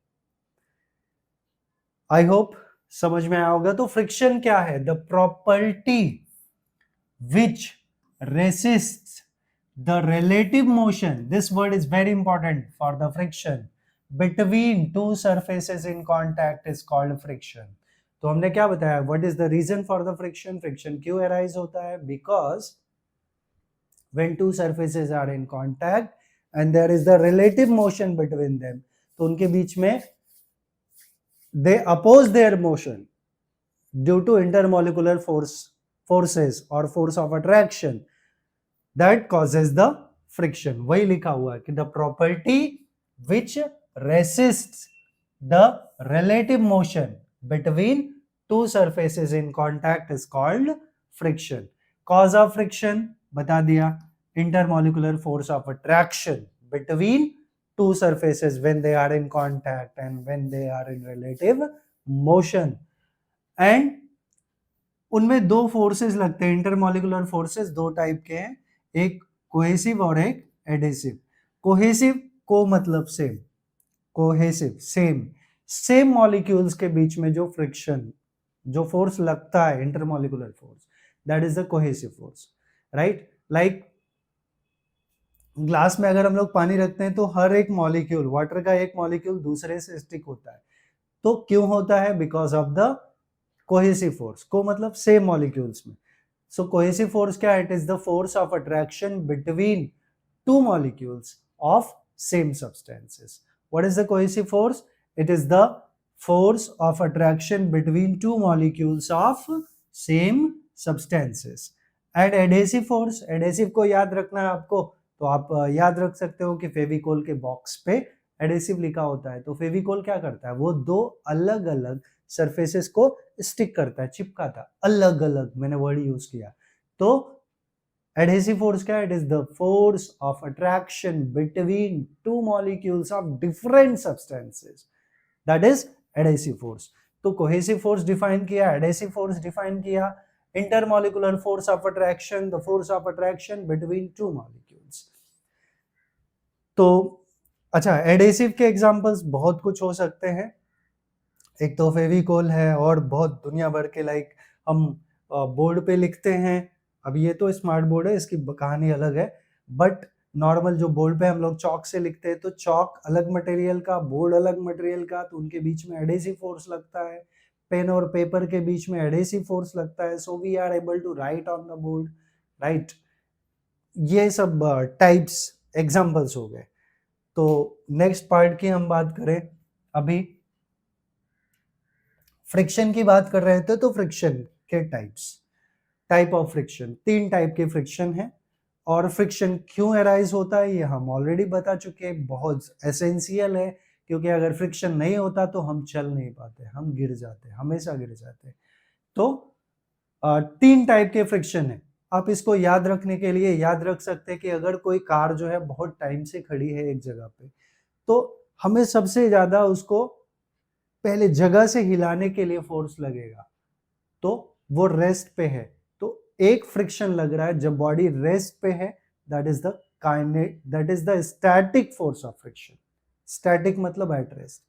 I hope समझ में आया होगा। तो फ्रिक्शन क्या है? The property which resists the relative motion, this word is very important for the friction, between two surfaces in contact is called friction। तो हमने क्या बताया? what is the reason for the friction? friction क्यों arise होता है? because when two surfaces are in contact and there is the relative motion between them, तो उनके बीच में they oppose their motion due to intermolecular forces or force of attraction, that causes the friction। वही लिखा हुआ है कि the property which resists the relative motion between two surfaces in contact is called friction। cause of friction बता दिया, intermolecular force of attraction between two surfaces when they are in contact and when they are in relative motion। and उनमें दो forces लगते हैं, intermolecular forces दो type के हैं, एक कोहेसिव और एक एडेसिव। कोहेसिव को मतलब सेम, कोहेसिव सेम मॉलिक्यूल्स के बीच में जो फ्रिक्शन, जो फोर्स लगता है, intermolecular force, that is the cohesive force, right. Like glass में अगर हम लोग पानी रखते हैं तो हर एक मॉलिक्यूल, वाटर का एक मॉलिक्यूल दूसरे से स्टिक होता है, तो क्यों होता है? Because of the cohesive force. को मतलब सेम मॉलिक्यूल्स में। सो कोहेसिव फोर्स क्या है? It is the force of attraction between two molecules of same substances. What is the cohesive force? It is the force of attraction between two molecules of same substances. And adhesive force, adhesive को याद रखना है आपको, तो आप याद रख सकते हो कि फेविकोल के बॉक्स पे एडेसिव लिखा होता है। तो फेविकोल क्या करता है? वो दो अलग अलग सरफेसेस को स्टिक करता है, चिपकाता, अलग अलग, मैंने वर्ड यूज किया। तो एडहेसिव फोर्स क्या है? It is the force of attraction between two molecules of different substances, that is adhesive force. तो कोहेसिव फोर्स डिफाइन किया, एडहेसिव फोर्स डिफाइन किया, intermolecular force of attraction, the force of attraction between two molecules. तो अच्छा, adhesive के examples बहुत कुछ हो सकते हैं। एक तो फेविकोल है, और बहुत दुनिया भर के, लाइक हम बोर्ड पे लिखते हैं। अब ये तो स्मार्ट बोर्ड है, इसकी कहानी अलग है, बट नॉर्मल जो बोर्ड पे हम लोग चौक से लिखते हैं, तो चौक अलग मटेरियल का, बोर्ड अलग मटेरियल का, तो उनके बीच में एडेसिव फोर्स लगता है। पेन और पेपर के बीच में एडेसिव फोर्स लगता है, so we are able to write on the board, right. ये सब टाइप्स एग्जांपल्स हो गए। तो नेक्स्ट पार्ट की हम बात करें, अभी फ्रिक्शन की बात कर रहे थे, तो फ्रिक्शन के टाइप ऑफ फ्रिक्शन, 3 टाइप के फ्रिक्शन है। और फ्रिक्शन क्यों अराइज होता है ये हम ऑलरेडी बता चुके हैं, बहुत एसेंशियल है, क्योंकि अगर फ्रिक्शन नहीं होता तो हम चल नहीं पाते, हम गिर जाते, हमेशा गिर जाते। तो 3 टाइप के फ्रिक्शन है। आप इसको याद रखने के लिए याद रख सकते हैं कि अगर कोई कार जो है बहुत टाइम से खड़ी है एक जगह पे, तो हमें सबसे ज्यादा उसको पहले जगह से हिलाने के लिए फोर्स लगेगा, तो वो रेस्ट पे है, तो एक फ्रिक्शन लग रहा है जब बॉडी रेस्ट पे है, that is the static force of friction. Static मतलब एट रेस्ट।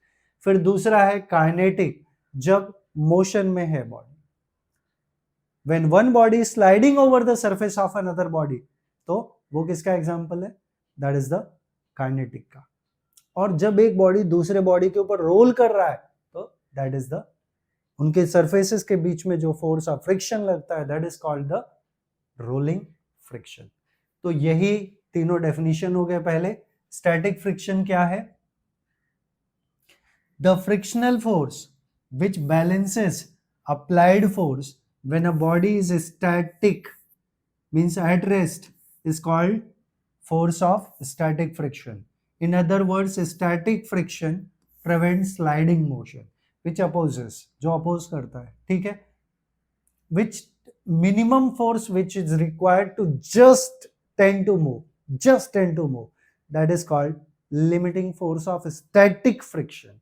फिर दूसरा है काइनेटिक, जब मोशन में है body. When one body is sliding over the surface of another body, तो वो किसका एग्जाम्पल है? दैट इज द काइनेटिक का। और जब एक बॉडी दूसरे बॉडी के ऊपर रोल कर रहा है, तो दैट इज द, उनके सरफेसेस के बीच में जो फोर्स ऑफ फ्रिक्शन लगता है, that is called the rolling friction. तो यही तीनों डेफिनेशन हो गए। पहले स्टैटिक फ्रिक्शन क्या है? The frictional force which balances applied force when a body is static, means at rest, is called force of static friction. In other words, static friction prevents sliding motion, which opposes, जो oppose करता है, ठीक है, which minimum force which is required to just tend to move, that is called limiting force of static friction.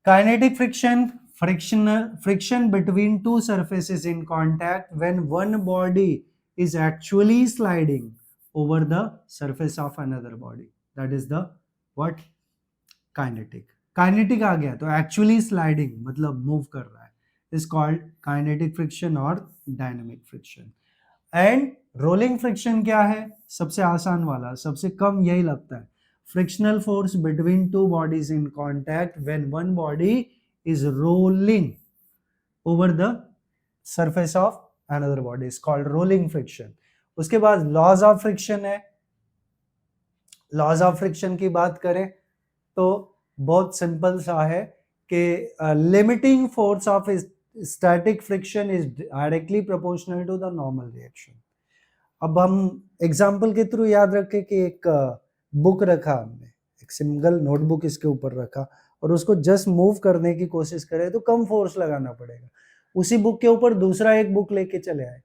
Kinetic friction, friction between two surfaces in contact when one body is actually sliding over the surface of another body, that is the what? Kinetic. Kinetic आ गया तो actually sliding मतलब move कर रहा है, is called kinetic friction और dynamic friction. And rolling friction क्या है? सबसे आसान वाला, सबसे कम यही लगता है। Frictional force between two bodies in contact when one body is rolling over the surface of another body is called rolling friction. उसके बाद laws of friction है। laws of friction की बात करें तो बहुत सिंपल सा है कि limiting force of static friction is directly proportional to the normal reaction. अब हम एग्जाम्पल के थ्रू याद रखें कि एक बुक रखा हमने, एक सिंगल नोटबुक इसके ऊपर रखा और उसको जस्ट मूव करने की कोशिश करें तो कम फोर्स लगाना पड़ेगा। उसी बुक के ऊपर दूसरा एक बुक लेके चले आए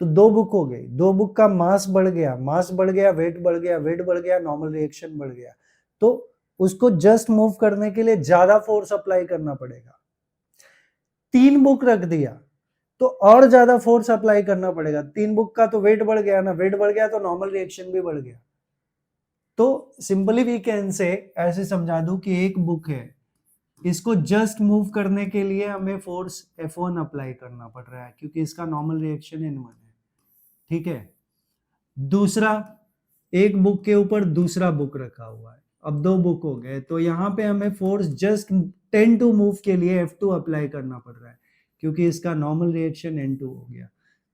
तो 2 बुक हो गई, 2 बुक का मास बढ़ गया, वेट बढ़ गया, नॉर्मल रिएक्शन बढ़ गया, तो उसको जस्ट मूव करने के लिए ज्यादा फोर्स अप्लाई करना पड़ेगा। 3 बुक रख दिया तो और ज्यादा फोर्स अप्लाई करना पड़ेगा। 3 बुक का तो वेट बढ़ गया ना, वेट बढ़ गया तो नॉर्मल रिएक्शन भी बढ़ गया। तो सिंपली वी कैन से, ऐसे समझा दूं कि एक बुक है, इसको जस्ट मूव करने के लिए हमें फोर्स F1 अप्लाई करना पड़ रहा है क्योंकि इसका नॉर्मल रिएक्शन N1 है, ठीक है। दूसरा, एक बुक के ऊपर दूसरा बुक रखा हुआ है, अब 2 बुक हो गए, तो यहाँ पे हमें फोर्स जस्ट 10 टू मूव के लिए F2 अप्लाई करना पड़ रहा है क्योंकि इसका नॉर्मल रिएक्शन N2 हो गया।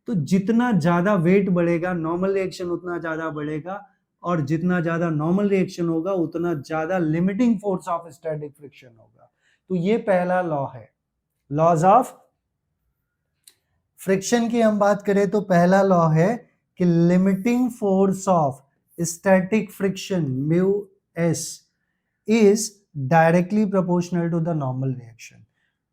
तो जितना ज्यादा वेट बढ़ेगा नॉर्मल रिएक्शन उतना ज्यादा बढ़ेगा, और जितना ज्यादा नॉर्मल रिएक्शन होगा उतना ज्यादा limiting force of static friction होगा। तो ये पहला लॉ है। लॉज ऑफ फ्रिक्शन की हम बात करें तो पहला लॉ है कि limiting force of static friction mu S is directly proportional to the normal reaction.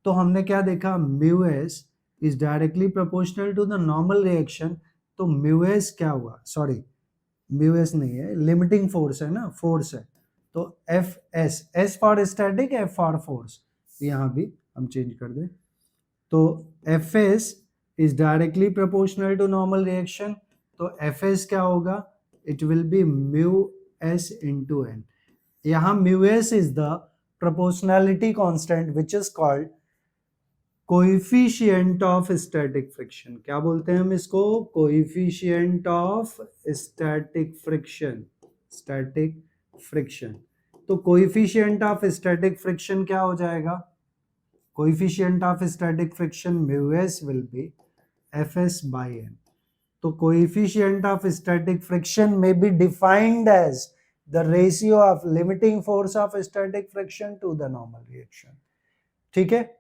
तो हमने क्या देखा? Mu S is directly proportional to the normal reaction. तो म्यू एस क्या हुआ? सॉरी, म्यू एस नहीं है, लिमिटिंग फोर्स है ना, फोर्स है। तो F S, S for static, F for force, यहाँ भी हम चेंज कर दें। तो F S is directly proportional to normal reaction, तो एफ एस क्या होगा? It will be mu S into N. यहाँ mu S is the proportionality constant which is called coefficient of static friction, क्या बोलते हैं हम इसको? Coefficient of static friction, static friction. तो कोएफिशिएंट ऑफ स्टैटिक फ्रिक्शन क्या हो जाएगा? Coefficient of static friction mu S will be F S by N. तो coefficient of static friction may be defined as the ratio of limiting force of static friction to the normal reaction। ठीक है,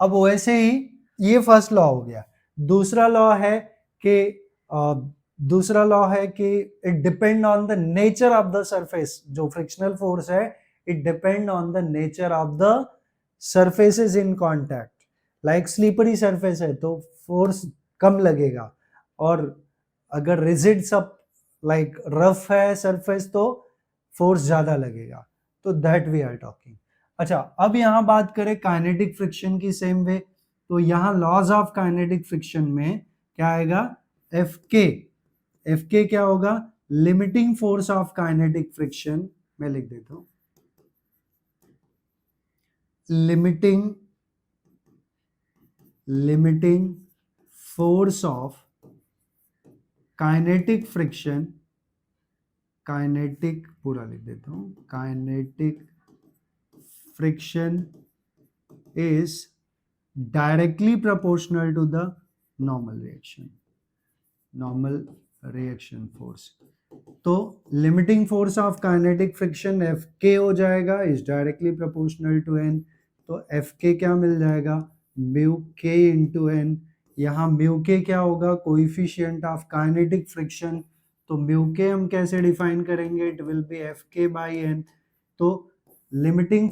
अब वैसे ही ये first law हो गया। दूसरा law है कि it depend on the nature of the surface. जो फ्रिक्शनल फोर्स है it depend on the nature of the surfaces in contact. Like slippery surface है तो फोर्स कम लगेगा, और अगर रिजिड सब लाइक रफ है सरफेस तो फोर्स ज्यादा लगेगा। तो दैट वी आर टॉकिंग। अच्छा, अब यहां बात करें काइनेटिक फ्रिक्शन की सेम वे, तो यहां लॉज ऑफ काइनेटिक फ्रिक्शन में क्या आएगा? एफ के क्या होगा? Limiting force of kinetic friction. मैं लिख देता हूं, limiting force of kinetic friction, kinetic पूरा लिख देता हूं, kinetic friction is directly proportional to the normal reaction force। तो limiting force of kinetic friction Fk हो जाएगा is directly proportional to n। तो Fk क्या मिल जाएगा? mu k into n। यहाँ mu k क्या होगा? Coefficient of kinetic friction. तो mu k हम कैसे डिफाइन करेंगे? It will B Fk by n। तो limiting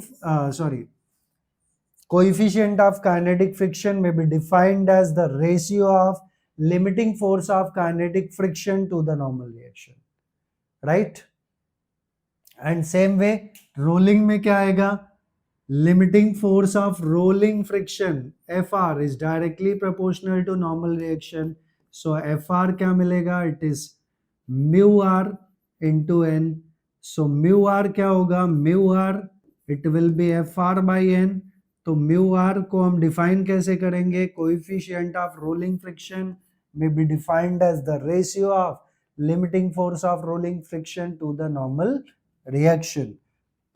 coefficient of kinetic friction may be defined as the ratio of limiting force of kinetic friction to the normal reaction, right? And same way rolling में क्या आएगा? Limiting force of rolling friction Fr is directly proportional to normal reaction। So Fr क्या मिलेगा? It is mu r into n। So mu r क्या होगा? Mu r it will be Fr by n। तो mu R को हम define कैसे करेंगे? Coefficient of rolling friction में be defined as the ratio of limiting force of rolling friction to the normal reaction.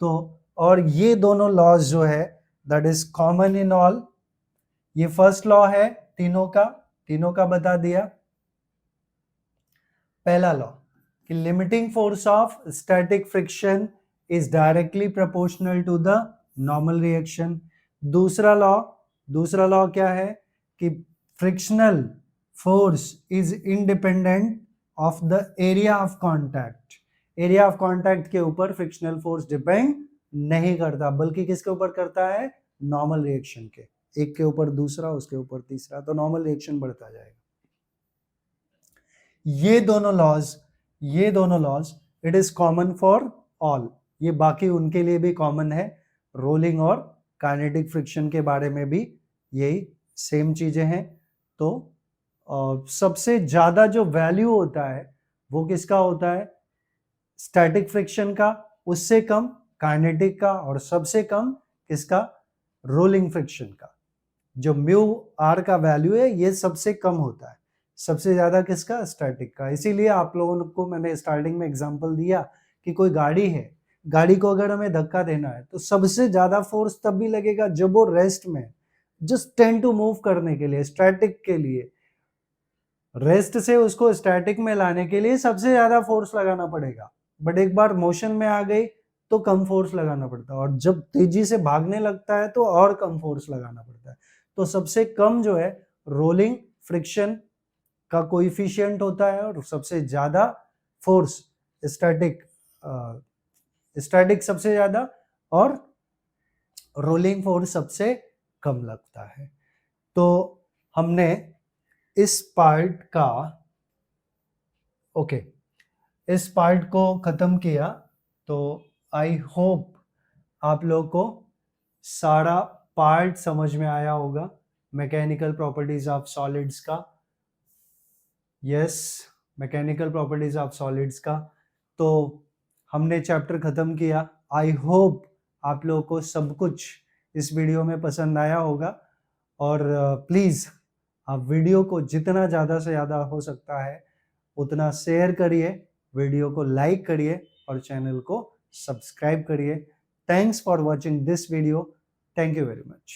तो और ये दोनों लॉज जो है that is common in all. ये फर्स्ट लॉ है तीनों का बता दिया। पहला लॉ कि limiting force of static friction is directly proportional to the normal reaction. दूसरा लॉ क्या है? कि frictional force is independent of the area of contact. Area of contact के ऊपर फ्रिक्शनल फोर्स डिपेंड नहीं करता, बल्कि किसके ऊपर करता है? नॉर्मल रिएक्शन के। एक के ऊपर दूसरा, उसके ऊपर तीसरा, तो नॉर्मल रिएक्शन बढ़ता जाएगा। ये दोनों laws it is common for all. ये बाकी उनके लिए भी कॉमन है। रोलिंग और काइनेटिक फ्रिक्शन के बारे में भी यही सेम चीजें हैं। तो सबसे ज्यादा जो वैल्यू होता है वो किसका होता है? स्टैटिक फ्रिक्शन का, उससे कम काइनेटिक का, और सबसे कम किसका? रोलिंग फ्रिक्शन का। जो म्यू आर का वैल्यू है ये सबसे कम होता है, सबसे ज्यादा किसका? स्टैटिक का। इसीलिए आप लोगों को मैंने स्टार्टिंग में एग्जांपल दिया कि कोई गाड़ी है, गाड़ी को अगर हमें धक्का देना है तो सबसे ज्यादा फोर्स तब भी लगेगा जब वो रेस्ट में, जस्ट टेंड टू मूव करने के लिए, स्टैटिक के लिए, रेस्ट से उसको स्टैटिक में लाने के लिए सबसे ज्यादा फोर्स लगाना पड़ेगा। बट एक बार मोशन में आ गई तो कम फोर्स लगाना पड़ता है, और जब तेजी से भागने लगता है तो और कम फोर्स लगाना पड़ता है। तो सबसे कम जो है रोलिंग फ्रिक्शन का कोएफिशिएंट होता है, और सबसे ज्यादा फोर्स स्टैटिक सबसे ज्यादा, और रोलिंग फोर्स सबसे कम लगता है। तो हमने इस पार्ट को खत्म किया। तो आई होप आप लोग को सारा पार्ट समझ में आया होगा मैकेनिकल प्रॉपर्टीज ऑफ सॉलिड्स का। मैकेनिकल प्रॉपर्टीज ऑफ सॉलिड्स का तो हमने चैप्टर खत्म किया। आई होप आप लोगों को सब कुछ इस वीडियो में पसंद आया होगा। और प्लीज़ आप वीडियो को जितना ज़्यादा से ज़्यादा हो सकता है उतना शेयर करिए, वीडियो को लाइक करिए और चैनल को सब्सक्राइब करिए। Thanks for watching this video. Thank you very much.